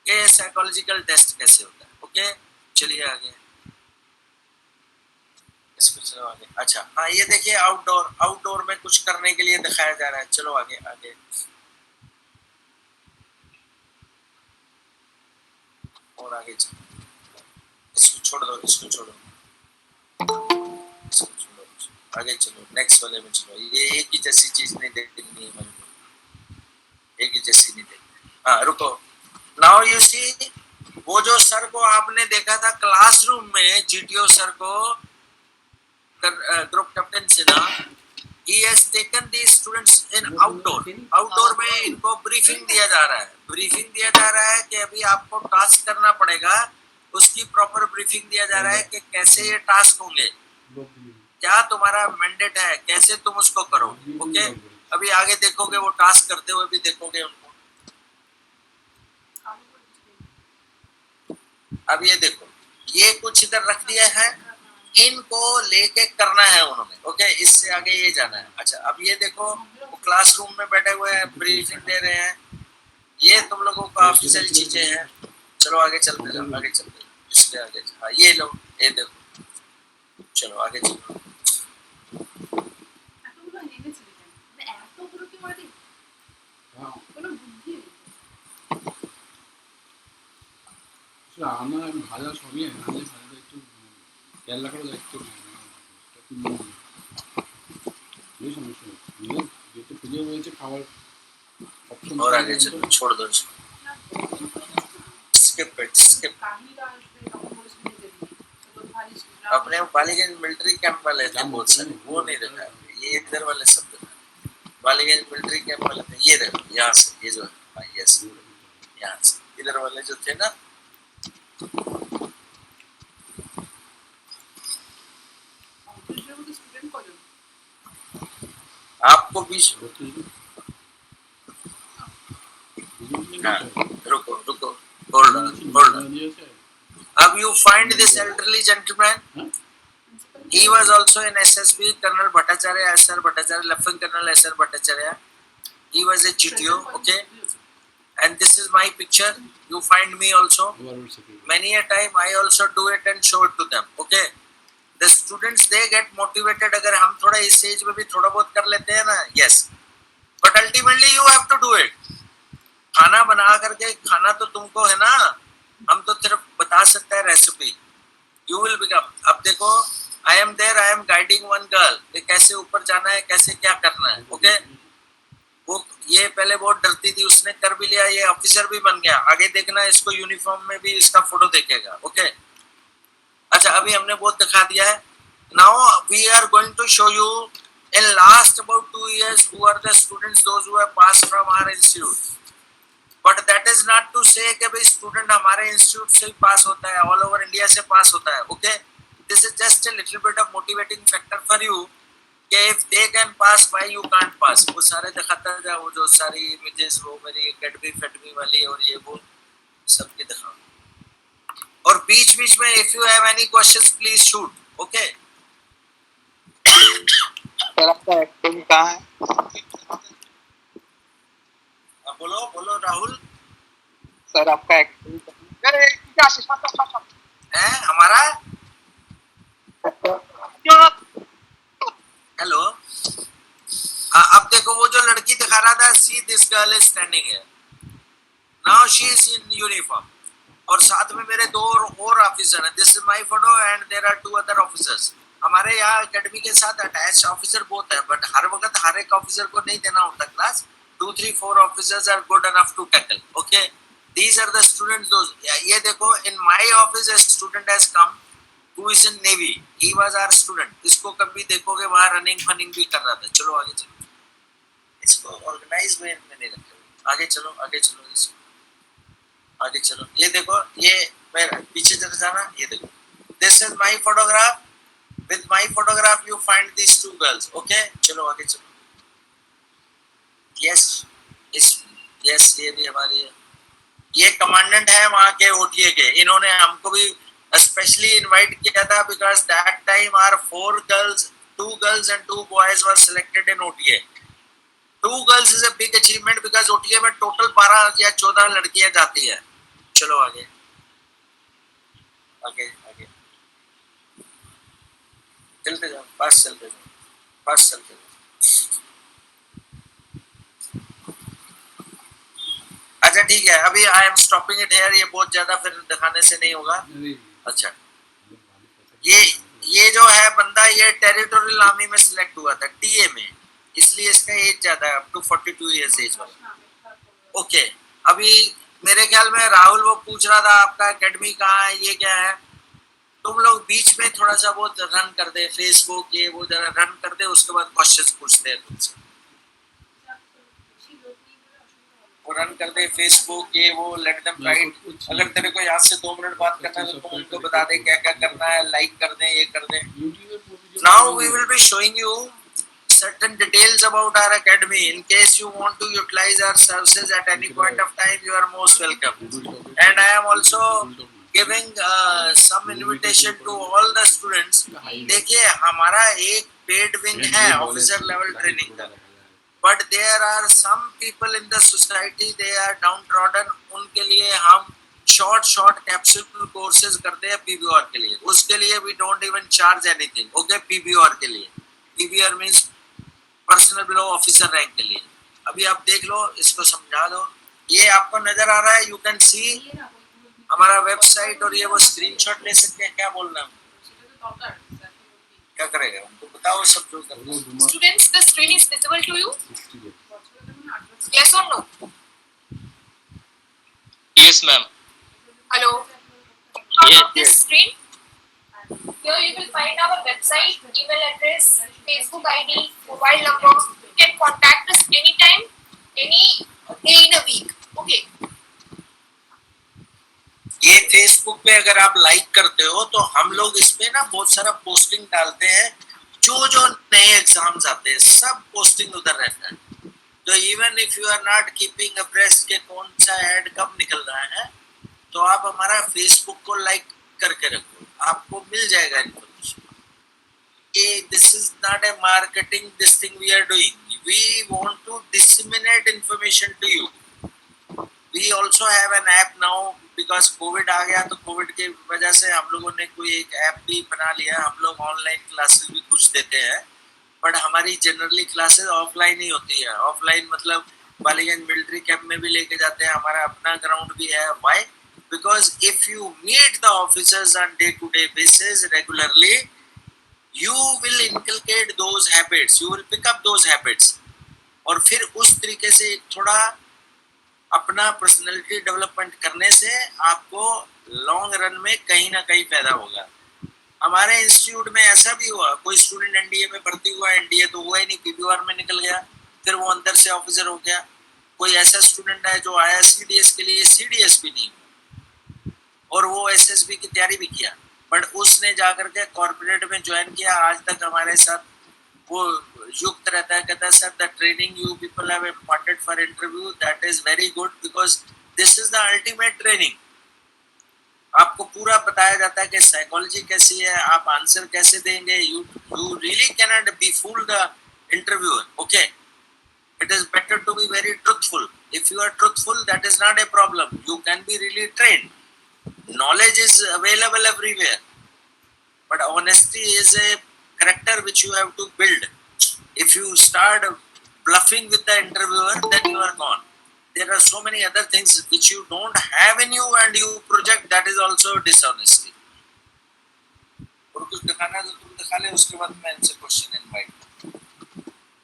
Speaker 1: कि psychological test कैसे होता है। ओके, चलिए आगे, इसको चलो आगे। अच्छा हाँ, ये देखिए आउटडोर में कुछ करने के लिए दिखाया जा रहा है। चलो आगे आगे, और आगे चलो। इसको छोड़ दो, इसको छोड़ो, इसको छोड़ो, आगे चलो, नेक्स्ट वाले में चलो। ये एक ही जैसी चीज नहीं देखनी है मेरे को, एक ही जैसी नहीं देखनी। हाँ रुको, नाउ यू सी, वो जो सर को आपने देखा था क्लासरूम में, जीटीओ सर को, group captain Sinha, he has taken these students in outdoor में इनको ब्रीफिंग दिया जा रहा है। ब्रीफिंग दिया जा रहा है कि अभी आपको टास्क करना पड़ेगा, उसकी प्रॉपर ब्रीफिंग दिया जा रहा है कि कैसे ये टास्क होंगे, क्या तुम्हारा मैंडेट है, कैसे तुम उसको करो। ओके, अभी आगे देखोगे, वो टास्क करते हुए भी देखोगे उनको। अब ये देखो, ये कुछ इधर रख दिया है, इनको लेके करना है उन्होंने। ओके, इससे आगे ये जाना है। अच्छा अब ये देखो, वो क्लासरूम में बैठे हुए हैं, ब्रीफिंग दे रहे हैं। ये तुम लोगों का ऑफिशियल चीजें हैं। चलो आगे चलते जाओ, आगे चलते जाओ, इसके आगे। हाँ ये लो, ये देखो, चलो आगे चलो।
Speaker 5: আমার ভাজা সবই ভাজা একটু তেল লাগারও দায়িত্ব এই সমস্যা যেহেতু পুজো হয়েছে, খাবার অপশন।
Speaker 1: और आगे चलो, छोड़ दो इसको, स्किप इट, स्किप। अपने बालीगंज मिलिट्री कैंप वाले थे बहुत सारे, वो नहीं देखा। ये इधर वाले सब देखा, बालीगंज मिलिट्री कैंप वाले थे। ये देखो यहाँ से, ये जो है, यस, यहाँ से इधर वाले जो थे ना, आपको भी रुको रुको, होल्ड ऑन। अब you find this elderly gentleman, he was also in SSB, Colonel Bhattacharya, SR Bhattacharya, Lieutenant Colonel SR Bhattacharya. He was a GTO, okay, and this is my picture. You find me also. Many a time I also do it and show it to them. Okay, the students they get motivated अगर हम थोड़ा इस एज में भी थोड़ा बहुत कर लेते हैं ना, yes, but ultimately you have to do it. खाना बना करके खाना तो तुमको है ना, हम तो सिर्फ बता सकते हैं रेसिपी. You will become. अब देखो, I am there, I am guiding one girl. कैसे ऊपर जाना है, कैसे क्या करना है, ओके? वो ये पहले बहुत डरती थी, उसने कर भी लिया, ये ऑफिसर भी बन गया. आगे देखना इसको यूनिफॉर्म में भी इसका फोटो देखेगा, ओके? अच्छा, अभी हमने बहुत दिखा दिया है. Now we are going to show you in last about 2 years who are the students those who have passed from our institute. But that is not to say कि भाई स्टूडेंट हमारे इंस्टीट्यूट से ही पास होता है, ऑल ओवर इंडिया से पास होता है, okay? This is just a little bit of motivating factor for you कि if they can pass why you can't pass. वो सारे दिखाता था, वो जो सारी इमेजेस वो मेरी एकेडमी फेडमी वाली और ये वो सबके दिखाओ. और बीच बीच में if you have any questions please shoot, okay?
Speaker 4: Sir आपका एक्टिंग कहाँ है?
Speaker 1: बोलो बोलो राहुल.
Speaker 4: सर आपका एक्टिंग
Speaker 1: है हमारा. हेलो. अब देखो वो जो लड़की दिखा रहा था, see this girl is standing here now, she is in uniform और साथ में मेरे 2 और ऑफिसर हैं. This is my photo and there are 2 other officers. हमारे यहाँ एकेडमी के साथ अटैच ऑफिसर बहुत है, बट हर वक्त हर एक ऑफिसर को नहीं देना होता class. 2, 3, 4 officers are good enough to tackle. Okay, these are the students. Those ये देखो, in my office a student has come who is in Navy. He was our student. इसको कभी देखोगे वहाँ रनिंग फनिंग भी कर रहा था. चलो आगे चलो, इसको ऑर्गेनाइज में नहीं रखे. आगे चलो आगे चलो, इसको आगे चलो. ये देखो, ये मेरा पीछे चले जाना. ये देखो, this is my photograph. With my photograph you find these 2 girls. Okay, चलो आगे चलो. यस यस, ये भी हमारी है. ये कमांडेंट है वहाँ के ओटीए के. इन्होंने हमको भी स्पेशली इनवाइट किया था because that time are 4 girls, 2 girls and 2 boys were selected in OTA. 2 girls is a big achievement because OTA में टोटल 12 या 14 लड़कियां जाती है. चलो आगे आगे आगे चलते जाओ, फास्ट चलते जाओ, फास्ट चलते जाओ. अच्छा ठीक है, अभी I am stopping it here. ये बहुत ज्यादा फिर दिखाने से नहीं होगा. अच्छा, ये जो है बंदा, ये टेरिटोरियल आर्मी में सिलेक्ट हुआ था, टीए में, इसलिए इसका एज ज्यादा है, अप टू 42 इयर्स एज वाला. ओके, अभी मेरे ख्याल में राहुल वो पूछ रहा था आपका एकेडमी कहाँ है, ये क्या है. तुम लोग बीच में थोड़ा सा बहुत रन कर दे, फेसबुक ये वो जरा रन कर दे, उसके बाद क्वेश्चंस पूछते हैं तुमसे. वो रन कर दे फेसबुक ये वो, लेट देम राइट. अगर तेरे को यहाँ से 2 मिनट बात करना है तो तुम उनको बता दे क्या क्या करना है, लाइक कर दे, ये कर दे. Now we will be showing you certain details about our academy. In case you want to utilize our services at any point of time, you are most welcome. And I am also giving some invitation to all the students. देखिए, हमारा एक paid wing है officer level training का, but there are some people in the society, they are downtrodden. उनके लिए हम short capsule courses करते हैं PBR के लिए. उसके लिए we don't even charge anything. Okay, PBR के लिए. PBR means personal below officer rank के लिए. अभी आप देख लो, इसको समझा दो. ये आपको नजर आ रहा है, यू कैन सी हमारा वेबसाइट, और ये वो स्क्रीनशॉट ले सकते हैं. क्या बोलना है, क्या करेगा उनको बताओ सब जो करना.
Speaker 6: Students, the screen is visible to you? Yes or no?
Speaker 7: Yes, ma'am.
Speaker 6: Hello.
Speaker 7: Yes,
Speaker 6: This
Speaker 7: yes.
Speaker 6: screen. Here you will find our website, email address, Facebook ID, mobile number. You can contact us anytime, any day in a week. Okay.
Speaker 1: ये फेसबुक पे अगर आप लाइक करते हो तो हम लोग इस पे ना बहुत सारा पोस्टिंग डालते हैं. जो नए एग्जाम्स आते हैं सब पोस्टिंग उधर रहता है. तो even if you are not keeping abreast के कौन सा ऐड कब निकल रहा है, तो आप हमारा फेसबुक को लाइक करके रखो, आपको मिल जाएगा information. This is not a marketing this thing we are doing. We want to disseminate information to you. We also have an app now because COVID आ गया, तो COVID की वजह वजह से हम लोगों ने कोई एक ऐप भी बना लिया। हम लोग ऑनलाइन क्लासेस भी कुछ देते हैं, बट हमारी जनरली क्लासेस ऑफलाइन ही होती है। ऑफलाइन मतलब बालीगंज मिलिट्री कैंप में भी लेके जाते हैं, हमारा अपना ग्राउंड भी है। Why? Because if you meet the officers on day to day basis regularly, you will inculcate those habits, you will pick up those habits, और फिर उस तरीके से थोड़ा अपना पर्सनालिटी डेवलपमेंट करने से आपको लॉन्ग रन में कहीं ना कहीं फायदा होगा। हमारे इंस्टीट्यूट में ऐसा भी हुआ, कोई स्टूडेंट एनडीए में भर्ती हुआ, एनडीए तो हुआ ही नहीं, पीबीआर में निकल गया, फिर वो अंदर से ऑफिसर हो गया। कोई ऐसा स्टूडेंट है जो आया सीडीएस के लिए, सीडीएस भी नहीं हुआ और वो एसएसबी की तैयारी भी किया, बट उसने जाकर के कॉर्पोरेट में ज्वाइन किया। आज तक हमारे साथ वो युक्त रहता है, कहता है sir the training you people have imparted for interview that is very good because this is the ultimate training. आपको पूरा बताया जाता है कि साइकोलॉजी कैसी है, आप आंसर कैसे देंगे। You really cannot be fool the interviewer. Okay, it is better to be very truthful. If you are truthful, that is not a problem. You can be really trained. Knowledge is available everywhere, but honesty is a character which you have to build. If you start bluffing with the interviewer, then you are gone. There are so many other things which you don't have in you and you project, that is also dishonesty. और कुछ दिखाना है तो तुम दिखा ले, उसके बाद मैं इनसे क्वेश्चन इनवाइट,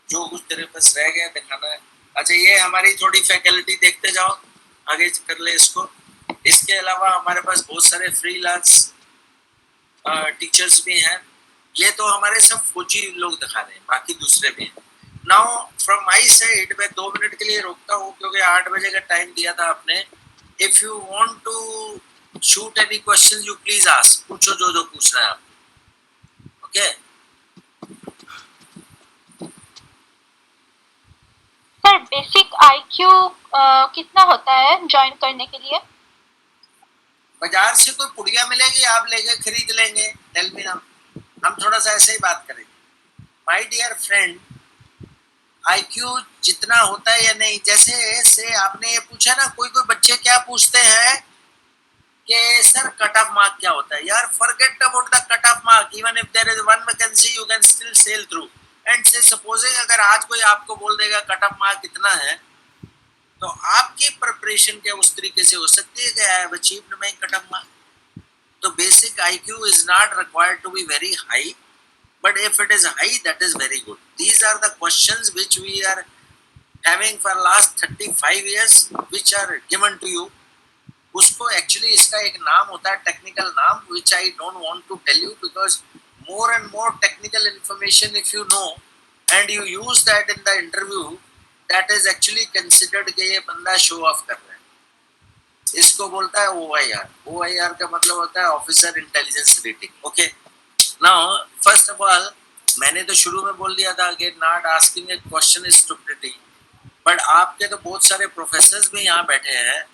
Speaker 1: जो कुछ तेरे पास रह गया दिखाना है। अच्छा, ये हमारी थोड़ी फैकल्टी देखते जाओ, आगे कर ले इसको। इसके अलावा हमारे पास बहुत सारे फ्रीलांस टीचर्स भी हैं। ये तो हमारे सब फौजी लोग दिखा रहे हैं, बाकी दूसरे भी हैं। नाउ फ्रॉम माय साइड मैं 2 मिनट के लिए रोकता हूँ क्योंकि 8 बजे का टाइम दिया था आपने। If you want to shoot any question you please ask, पूछो जो जो पूछना है आप। ओके
Speaker 8: सर, बेसिक आईक्यू कितना होता है ज्वाइन करने के लिए?
Speaker 1: बाजार से कोई पुड़िया मिलेगी, आप लेके खरीद लेंगे। टेल मी नाउ, हम थोड़ा सा ऐसे ही बात करेंगे। माय डियर फ्रेंड, आईक्यू जितना होता है या नहीं, जैसे से आपने ये पूछा ना, कोई कोई बच्चे क्या पूछते हैं कि सर कट ऑफ मार्क क्या होता है। यार forget about the cut off mark, even if there is one vacancy you can still sail through. And say supposing अगर आज कोई आपको बोल देगा कट ऑफ मार्क कितना है, तो आपकी प्रिपरेशन क्या उस तरीके से हो सकती है कि I have achieved my cut off mark. तो basic IQ is not required to be very high, but if it is high, that is very good. These are the questions which we are having for last 35 years, which are given to you. उसको actually इसका एक नाम होता है, टेक्निकल नाम, which I don't want to tell you because more and more technical information if you know and you use that in the interview, that is actually considered कि ये बंदा शो ऑफ कर रहा है। इसको बोलता है OIR। OIR का मतलब होता है officer intelligence rating. Okay, now first of all मैंने तो शुरू में बोल दिया था कि not asking a question is stupidity, but आपके तो बहुत सारे प्रोफेसर्स भी यहाँ बैठे हैं,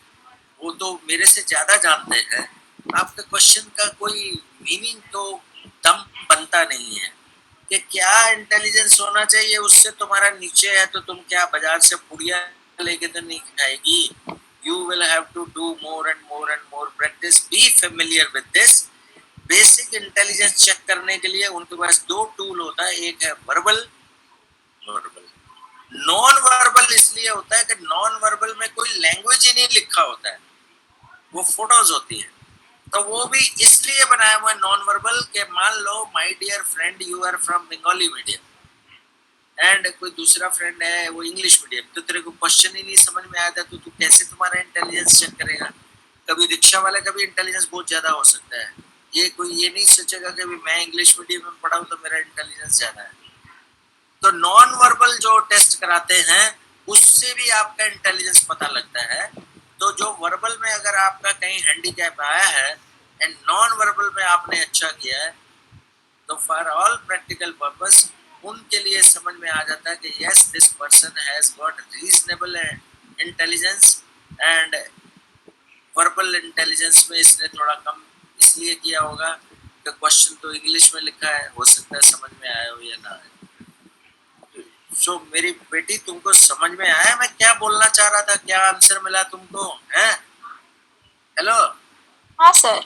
Speaker 1: वो तो मेरे से ज्यादा जानते हैं। आपके क्वेश्चन का कोई मीनिंग तो दम बनता नहीं है कि क्या इंटेलिजेंस होना चाहिए, उससे तुम्हारा नीचे है तो तुम क्या बाजार से पुड़िया लेके तो नहीं खाएगी। You will have to do more and more and more practice, be familiar with this. Basic intelligence check करने के लिए उनके पास 2 टूल होता है, एक है वर्बल, नॉन वर्बल इसलिए होता है कि नॉन वर्बल में कोई लैंग्वेज ही नहीं लिखा होता है, वो फोटोज होती है। तो वो भी इसलिए बनाया हुआ है नॉन वर्बल के मान लो my dear friend you are from Bengali medium and कोई दूसरा फ्रेंड है वो इंग्लिश मीडियम, तो तेरे को क्वेश्चन ही नहीं समझ में आया था तो तू कैसे तुम्हारा इंटेलिजेंस चेक करेगा। कभी रिक्शा वाले का भी इंटेलिजेंस बहुत ज्यादा हो सकता है, ये कोई ये नहीं सोचेगा कि मैं इंग्लिश मीडियम में पढ़ा हूँ तो मेरा इंटेलिजेंस ज्यादा है। तो नॉन वर्बल जो टेस्ट कराते हैं उससे भी आपका इंटेलिजेंस पता लगता है। तो जो वर्बल में अगर आपका कहीं हैंडीकैप आया है एंड नॉन वर्बल में आपने अच्छा किया है, तो फॉर ऑल प्रैक्टिकल पर्पस उनके लिए समझ में आ जाता है कि yes this person has got reasonable intelligence and verbal intelligence में इसने थोड़ा कम इसलिए किया होगा कि क्वेश्चन तो इंग्लिश में लिखा है, हो सकता है समझ में आया हो या ना आए। सो मेरी बेटी तुमको समझ में आया मैं क्या बोलना चाह रहा था, क्या आंसर मिला तुमको है? हेलो,
Speaker 8: हाँ सर।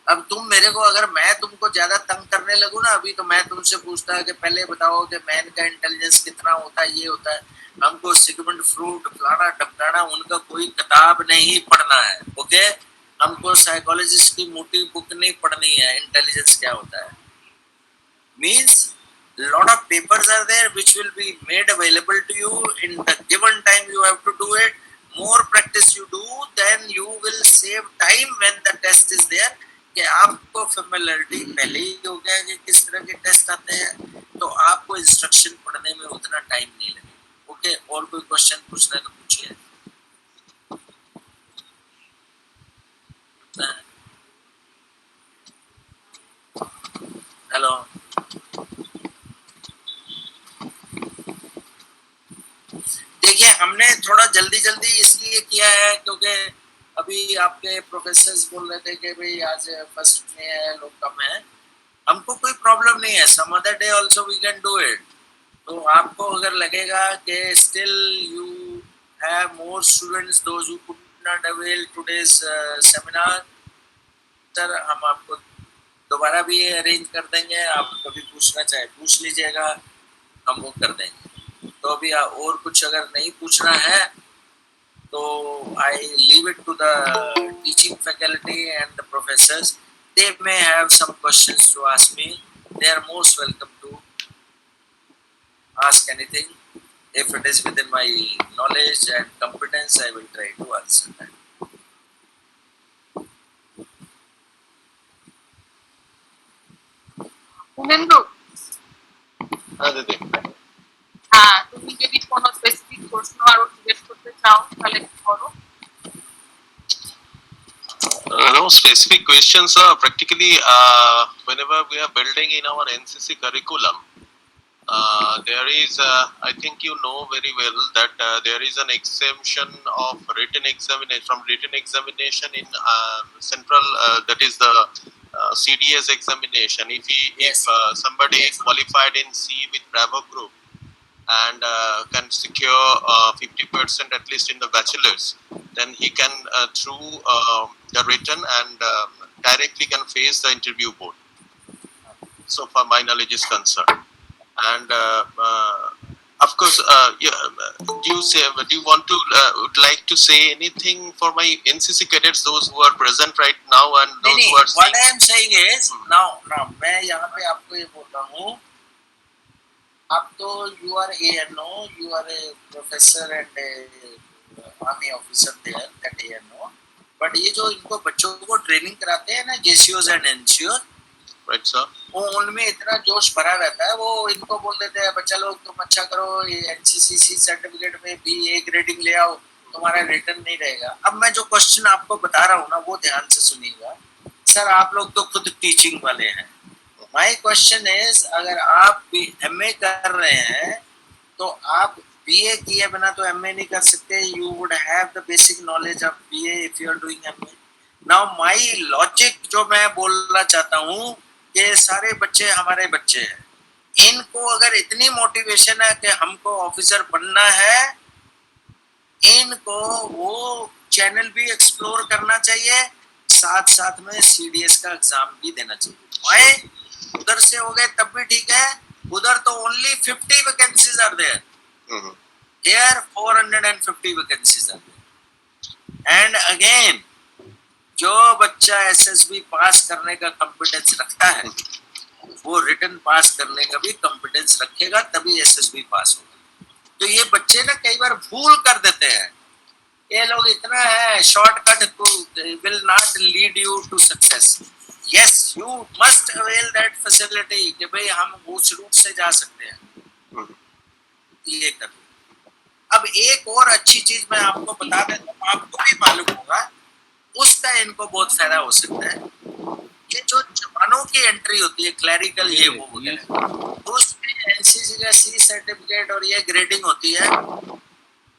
Speaker 1: अब तुम मेरे को, अगर मैं तुमको ज्यादा तंग करने लगूं ना अभी, तो मैं तुमसे पूछता है कि पहले बताओ कि मैन का इंटेलिजेंस कितना होता है, ये होता है। हमको सिगमंड फ्रूट फलाना टपकाना उनका कोई किताब नहीं पढ़ना है, ओके। हमको साइकोलॉजिस्ट की मोटी बुक नहीं पढ़नी है इंटेलिजेंस क्या होता है। Means lot of papers are there which will be made available to you in the given time. You have to do it. More practice you do, then you will save time when the test is there. कि आपको फेमिलियरिटी पहले ही हो गया कि किस तरह के टेस्ट आते हैं, तो आपको इंस्ट्रक्शन पढ़ने में उतना टाइम नहीं लगेगा, ओके। और कोई क्वेश्चन पूछना है तो पूछिए। हेलो, देखिए हमने थोड़ा जल्दी इसलिए किया है क्योंकि अभी आपके प्रोफेसर्स बोल रहे थे कि भाई आज फर्स्ट में है, लोग कम है। हमको कोई प्रॉब्लम नहीं है, some other day also we can do it. तो आपको अगर लगेगा कि still you have more students those who could not avail today's seminar, sir हम आपको दोबारा भी अरेंज कर देंगे। आप कभी पूछना चाहे पूछ लीजिएगा, हम वो कर देंगे। तो अभी और कुछ अगर नहीं पूछना है तो I leave it to the teaching faculty and the professors. They may have some questions to ask me, they are most welcome to ask anything. If it is within my knowledge and competence I will try to answer that.
Speaker 3: Shubhendu,
Speaker 2: হ্যাঁ দিদি।
Speaker 3: হ্যাঁ তুমি যদি কোনো স্পেসিফিক প্রশ্ন আরো জিজ্ঞেস করতে চাও তাহলে করো।
Speaker 2: No specific questions, practically whenever we are building in our NCC curriculum, there is I think you know very well that there is an exemption of written examination in central, that is the CDS examination. If somebody is qualified in C with Bravo group and can secure 50% at least in the bachelor's, then he can through the written and directly can face the interview board. So far my knowledge is concerned. And of course, do you want to would like to say anything for my NCC cadets, those who are present right now and those who are
Speaker 1: what I am saying is now मैं यहाँ पे आपको ये बोल रहा हूँ, आप तो you are ANO, you are a professor and a army officer there at ANO, but ये जो इनको बच्चों को ट्रेनिंग कराते हैं ना JCOs and NCOs,
Speaker 2: right sir,
Speaker 1: वो उनमें इतना जोश भरा रहता है, वो इनको बोल देते हैं बच्चा लोग तुम अच्छा करो, ये NCCC सर्टिफिकेट में भी A ग्रेडिंग ले आओ, तुम्हारा रिटर्न नहीं रहेगा। अब मैं जो क्वेश्चन आपको बता रहा हूँ ना वो ध्यान से सुनिएगा। सर आप लोग तो खुद टीचिंग वाले हैं, माय क्वेश्चन इज अगर आप भी MA कर रहे हैं तो आप BA किए बिना तो MA नहीं कर सकते। You would have the basic knowledge of BA if you are doing MA। Now my logic जो मैं बोलना चाहता हूँ, ये सारे बच्चे हमारे बच्चे हैं, इनको अगर इतनी मोटिवेशन है कि हमको ऑफिसर बनना है, इनको वो चैनल भी एक्सप्लोर करना चाहिए, साथ साथ में CDS का एग्जाम भी देना चाहिए। वाई उधर से हो गए तब भी ठीक है, उधर तो only 50 vacancies are there, here 450 vacancies are there. And again जो बच्चा SSB पास करने का कॉम्पिटेंस रखता है वो रिटन पास करने का भी कॉम्पिटेंस रखेगा, तभी SSB पास होगा। तो ये बच्चे ना कई बार भूल कर देते हैं, ये लोग इतना है shortcut will not lead you to success. Yes you must avail that facility कि भाई हम उस रूट से जा सकते हैं, ये कर। अब एक और अच्छी चीज मैं आपको बता देता हूँ, आपको भी मालूम होगा, उसका इनको बहुत फायदा हो सकता है। ये जो जवानों की एंट्री होती है क्लैरिकल ये वो वगैरह, उसमें NCC का C सर्टिफिकेट और ये ग्रेडिंग होती है,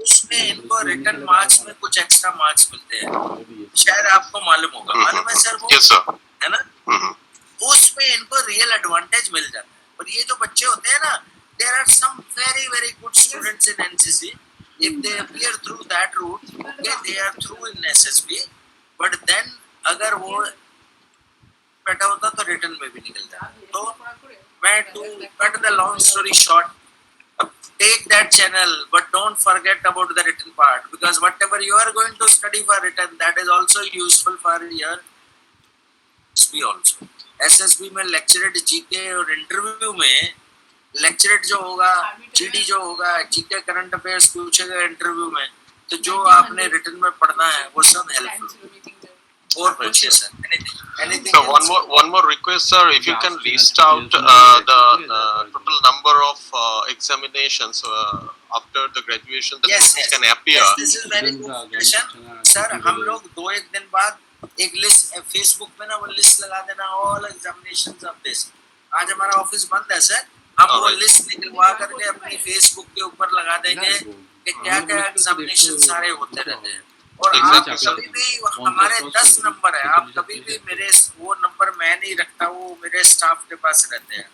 Speaker 1: उसमें इनको रिटर्न मार्क्स में कुछ एक्स्ट्रा मार्क्स मिलते हैं, शायद आपको मालूम होगा। मालूम है सर वो?
Speaker 2: yes sir,
Speaker 1: है ना? उसमें इनको रियल एडवांटेज मिल जाता है। और ये जो बच्चे होते हैं ना, there are some very very good students in NCC, if they appear through that route, okay, they are through in SSB, but then अगर वो बैठा होता तो रिटर्न में भी निकल जाता। तो मैं to cut the long story short, take that channel, but don't forget about the written part, because whatever you are going to study for written, that is also useful for your SSB also. SSB में लेक्चरेट जीके और इंटरव्यू में लेक्चरेट जो होगा, जीडी जो होगा, जीके करंट अफेयर्स पूछेगा इंटरव्यू में, तो जो आपने रिटन में पढ़ना है वो सब हेल्पफुल। और पूछिए sir, anything
Speaker 2: So
Speaker 1: else?
Speaker 2: one more request, sir. If you can list out the total number of examinations after the graduation that
Speaker 1: Yes,
Speaker 2: students
Speaker 1: yes.
Speaker 2: can appear.
Speaker 1: Yes, this is very good question. Sir हम लोग 2-1 दिन बाद एक लिस्ट फेसबुक पे ना वो लिस्ट लगा देना, ऑल एग्जामिनेशंस ऑफ दिस। आज हमारा ऑफिस बंद है सर, हम वो लिस्ट निकलवा करके अपनी फेसबुक के ऊपर लगा देंगे कि क्या क्या एग्जामिनेशन सारे होते रहते हैं। और आप कभी भी, हमारे 10 नंबर है, आप कभी भी मेरे वो नंबर मैं नहीं रखता, वो मेरे स्टाफ के पास रहते हैं।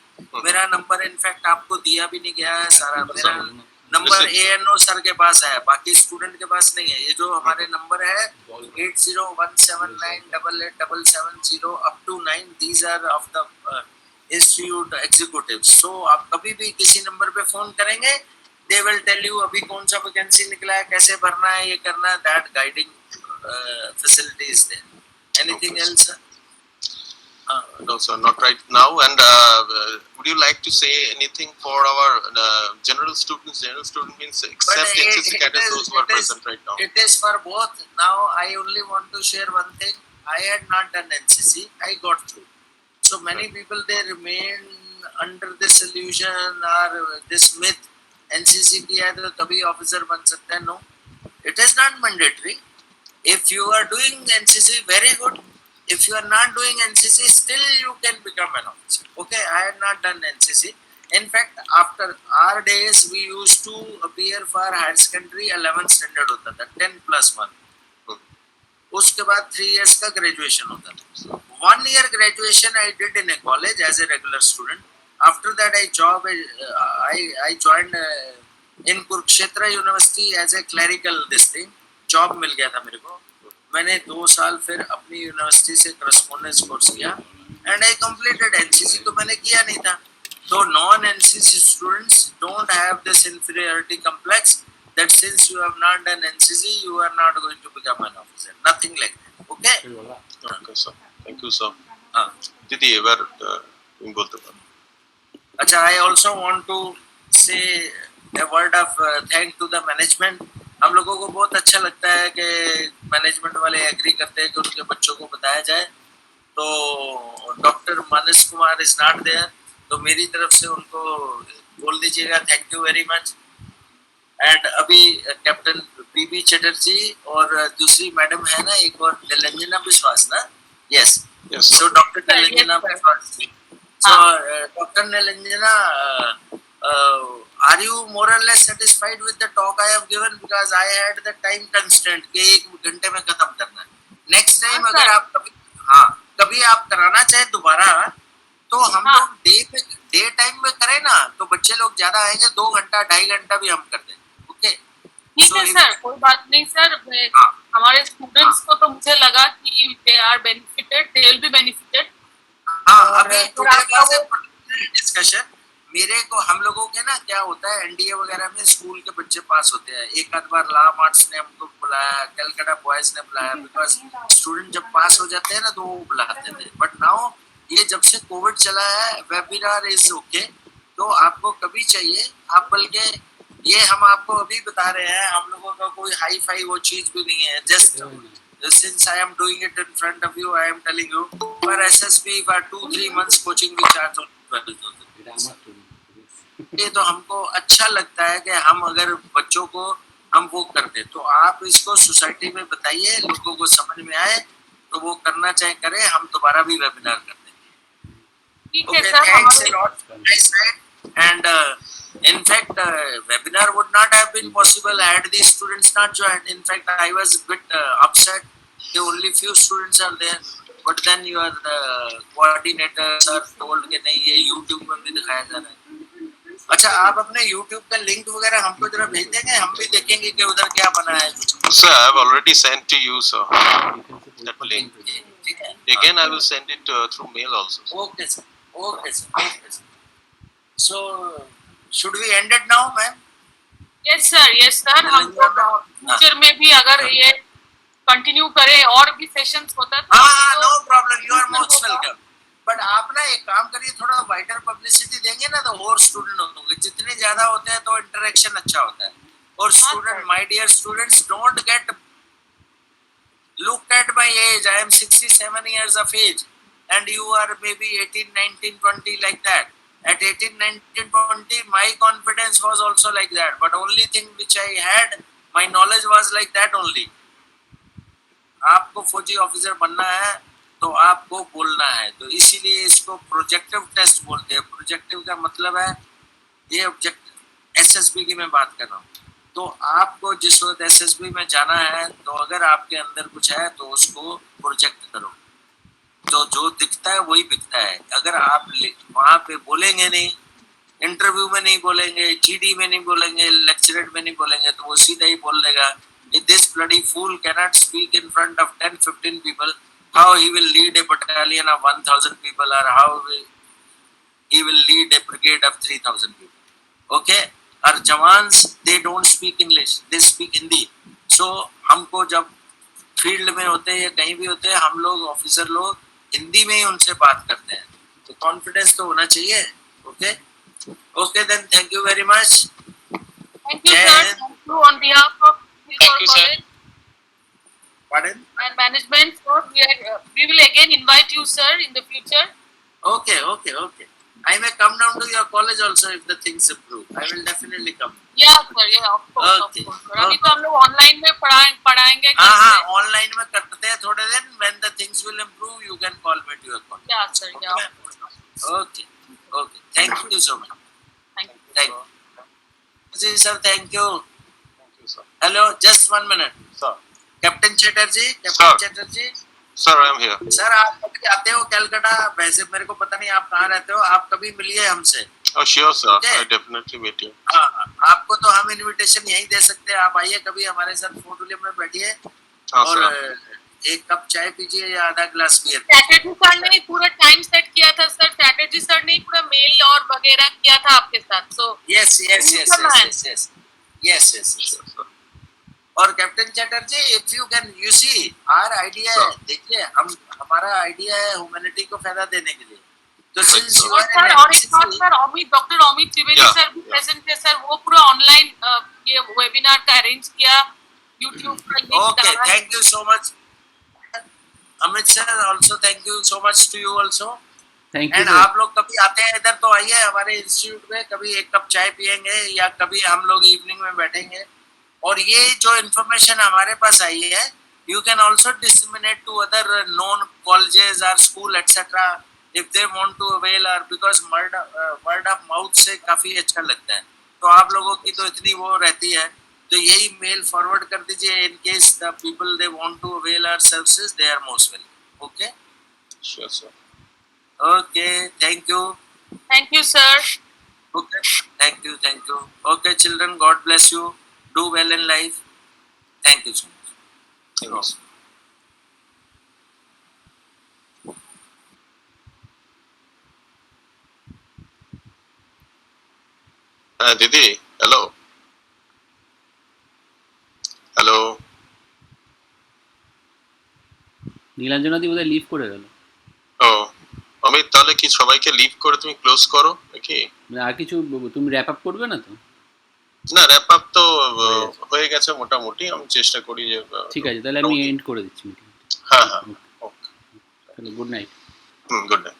Speaker 1: मेरा नंबर इनफैक्ट आपको दिया भी नहीं गया है सारा, मेरा नंबर ANO सर के पास है, बाकी स्टूडेंट के पास नहीं है। ये जो हमारे नंबर है 8017988770 up to 9, these are of the institute executives। So आप कभी भी किसी नंबर पे फोन करेंगे, they will tell you अभी कौन सा वैकेंसी निकला है, कैसे भरना है, ये करना है, that guiding facility is there। Anything
Speaker 2: Okay,
Speaker 1: else, sir?
Speaker 2: No, sir, not right now. And would you like to say anything for our general students? General student means except NCC cadets, those who are present right now.
Speaker 1: It is for both. Now I only want to share one thing. I had not done NCC. I got through. So many people, they remain under this illusion or this myth, NCC किया है तो तभी ऑफिसर बन सकते हैं। No, it is not mandatory. If you are doing NCC, very good. If you are not doing NCC, still you can become an officer. Okay, I had not done NCC. In fact, after our days, we used to appear for higher secondary 11th standard होता था, 10+1. उसके बाद 3 years का graduation होता था। 1 year graduation I did in a college as a regular student. After that, I joined in Kurukshetra University as a clerical this thing. Job मिल गया था मेरे को। मैंने 2 साल फिर अपनी यूनिवर्सिटी से करस्पॉन्डेंस कोर्स किया एंड आई कंप्लीटेड। एनसीसी तो मैंने किया नहीं था। तो non NCC students don't have this inferiority complex that since you have not done NCC, you are not going to become an officer. Nothing like that. Okay?
Speaker 2: Okay, sir. Thank you, sir.
Speaker 1: हाँ।
Speaker 2: दीदी एक बार तुम बोलते हो।
Speaker 1: अच्छा, I also want to say a word of thank to the management. हम लोगों को बहुत अच्छा लगता है कि मैनेजमेंट वाले एग्री करते हैं कि उनके बच्चों को बताया जाए। तो doctor Manas Kumar is not there, तो मेरी तरफ से उनको बोल दीजिएगा thank you very much. And अभी कैप्टन पीबी चटर्जी और दूसरी मैडम है ना, एक और निरंजना विश्वास ना, यस, सो डॉक्टर निरंजना विश्वास। So doctor Niranjana, are you more or less satisfied with the talk I have given? Because I had the time constraint कि 1 घंटे में खत्म करना है। नेक्स्ट टाइम अगर आप कभी आप कराना चाहे दोबारा, तो हम लोग डे टाइम में करें ना, तो बच्चे लोग ज्यादा आएंगे। 2 घंटा 2.5 घंटा भी हम कर दें। ओके,
Speaker 3: ठीक है सर, कोई बात नहीं सर। हमारे स्टूडेंट्स को तो मुझे लगा कि they are benefited, they will be benefited.
Speaker 1: हाँ, अभी डिस्कशन मेरे को, हम लोगों के ना क्या होता है, एनडीए वगैरह में स्कूल के बच्चे पास होते हैं। एक आध बार ला मार्ट्स ने हमको बुलाया, कलकत्ता बॉयज ने बुलाया, बिकॉज स्टूडेंट जब पास हो जाते हैं ना तो वो बुलाते थे। बट नाउ ये जब से कोविड चला है, वेबिनार इज ओके। तो आपको कभी चाहिए आप, बल्कि ये हम आपको अभी बता रहे हैं, हम लोगों का कोई हाई फाई वो चीज भी नहीं है। Just since I am doing it in front of you, I am telling you, for SSB for 2-3 months coaching we charge on 12,000। ये तो हमको अच्छा लगता है कि हम अगर बच्चों को हम वो कर दे, तो आप इसको सोसाइटी में बताइए, लोगों को समझ में आए, तो वो करना चाहे करें, हम दोबारा भी वेबिनार कर देंगे। Okay, thanks a lot. Nice night. And in fact, webinar would not have been possible had the students not joined. In fact, I was a bit upset. Only few students are there. But then your coordinator sir told कि नहीं, ये YouTube में भी दिखाया जा रहा है। अच्छा, आप अपने YouTube का लिंक वगैरह हमको जरा भेज देंगे, हम भी देखेंगे कि उधर क्या बना है।
Speaker 2: Sir, I have already sent to you, sir, that link.
Speaker 1: ठीक है
Speaker 2: Again, I will send it through mail also.
Speaker 1: Okay sir okay sir okay sir so should we end it now ma'am
Speaker 3: yes sir हमको फ्यूचर में भी अगर ये कंटिन्यू करें और भी सेशंस होता है
Speaker 1: हाँ no problem you are most welcome but आप ना एक काम करिए थोड़ा वाइडर पब्लिसिटी देंगे ना तो और स्टूडेंट होंगे जितने ज्यादा होते हैं तो इंटरेक्शन अच्छा होता है और student my dear students don't get look at my age I am 67 years of age and you are maybe 18 19 20 like that at 18 19 20 my confidence was also like that but only thing which I had my knowledge was like that only आपको फौजी ऑफिसर बनना है तो आपको बोलना है तो इसीलिए इसको प्रोजेक्टिव टेस्ट बोलते हैं प्रोजेक्टिव का मतलब है ये ऑब्जेक्टिव एसएसबी की मैं बात कर रहा हूँ तो आपको जिस वक्त एसएसबी में जाना है तो अगर आपके अंदर कुछ है तो उसको प्रोजेक्ट करो तो जो दिखता है वही बिकता है अगर आप वहां पे बोलेंगे नहीं इंटरव्यू में नहीं बोलेंगे जीडी में नहीं बोलेंगे लेक्चरेट में नहीं बोलेंगे तो वो सीधा ही बोल देगा this bloody fool cannot speak in front of 10-15 people how he will lead a battalion of 1000 people और how he will lead a brigade of 3000 people okay our jawans they don't speak english they speak hindi so हमको जब फील्ड में होते हैं या कहीं भी होते हैं हम लोग ऑफिसर लोग हिंदी में ही उनसे बात करते हैं तो कॉन्फिडेंस तो होना चाहिए okay okay then thank you very much
Speaker 3: thank you sir thank you on behalf of
Speaker 7: Thank you, sir.
Speaker 1: pardon
Speaker 3: and management sir we will again invite you sir in the future
Speaker 1: okay I may come down to your college also if the things improve I will definitely come
Speaker 3: yeah sir yeah of course
Speaker 1: Okay.
Speaker 3: of course अभी तो हम लोग ऑनलाइन में पढ़ाएंगे
Speaker 1: हाँ ऑनलाइन में करते हैं थोड़े दिन when the things will improve you can call me to your college
Speaker 3: yeah sir yeah
Speaker 1: okay thank you so much
Speaker 3: thank you
Speaker 1: जी sir thank you
Speaker 2: Thank you, sir.
Speaker 1: Hello just 1 minute
Speaker 2: Sir,
Speaker 1: captain Chatterjee
Speaker 2: Sir.
Speaker 1: Chatterjee
Speaker 2: sir, I am here.
Speaker 1: Sir आप कभी आते हो कलकत्ता वैसे मेरे को पता नहीं आप कहाँ रहते हो आप कभी मिलिए हमसे
Speaker 2: Oh, sure, sir.
Speaker 1: Okay.
Speaker 2: I definitely meet you.
Speaker 1: हाँ आपको तो हम इनविटेशन यही दे सकते हैं आप आइए कभी हमारे साथ फोटोलियम में बैठिए
Speaker 2: हाँ,
Speaker 1: और
Speaker 2: sir.
Speaker 1: एक कप चाय पीजिए या आधा ग्लास बियर
Speaker 3: चैटर्जी सर ने पूरा टाइम सेट किया था सर चैटर्जी सर ने पूरा मेल और वगैरह किया था आपके साथ सो
Speaker 1: yes
Speaker 2: Sure, sir.
Speaker 1: और captain Chatterjee if you can you see our idea है देखिए हम हमारा आइडिया है ह्यूमैनिटी को फायदा देने के लिए तो सिंस यू
Speaker 3: और सर और एक बात sir Amit doctor Amit Trivedi
Speaker 2: Yeah,
Speaker 3: sir भी
Speaker 2: yeah.
Speaker 3: प्रेजेंट थे सर वो पूरा ऑनलाइन ये वेबिनार का अरेंज किया यूट्यूब पर लिंक
Speaker 1: ओके
Speaker 3: डाला
Speaker 1: thank you so much Amit sir also thank you so much to you also
Speaker 5: thank you
Speaker 1: and आप लोग कभी आते हैं इधर तो आइए हमारे इंस्टीट्यूट में कभी एक कप चाय पियेंगे या कभी हम लोग इवनिंग में बैठेंगे और ये जो इन्फॉर्मेशन हमारे पास आई है you can also disseminate to other known colleges और school etcetera if they want to avail और बिकॉज वर्ड ऑफ माउथ से काफी अच्छा लगता है तो आप लोगों की तो इतनी वो रहती है तो यही मेल फॉरवर्ड कर दीजिए in case the people they want to avail our services they are most welcome okay
Speaker 2: Sure, sir.
Speaker 1: Okay thank you
Speaker 3: sir
Speaker 1: okay thank you okay children god bless you do well in life thank you so much
Speaker 2: You're awesome. Didi, hello. Hello.
Speaker 5: Nilanjana di বোধহয় লিভ করে গেল
Speaker 2: Oh, অমিত তাহলে কি সবাইকে লিভ করে তুমি ক্লোজ করো নাকি?
Speaker 5: মানে আর কিছু তুমি র্যাপ আপ করবে না তো
Speaker 2: না র্যাপ আপ তো হয়ে গেছে মোটামুটি আমি চেষ্টা করি যে
Speaker 5: ঠিক আছে তাহলে আমি এন্ড করে দিচ্ছি মিটিং
Speaker 2: হ্যাঁ হ্যাঁ
Speaker 5: তাহলে গুড নাইট
Speaker 2: গুড নাইট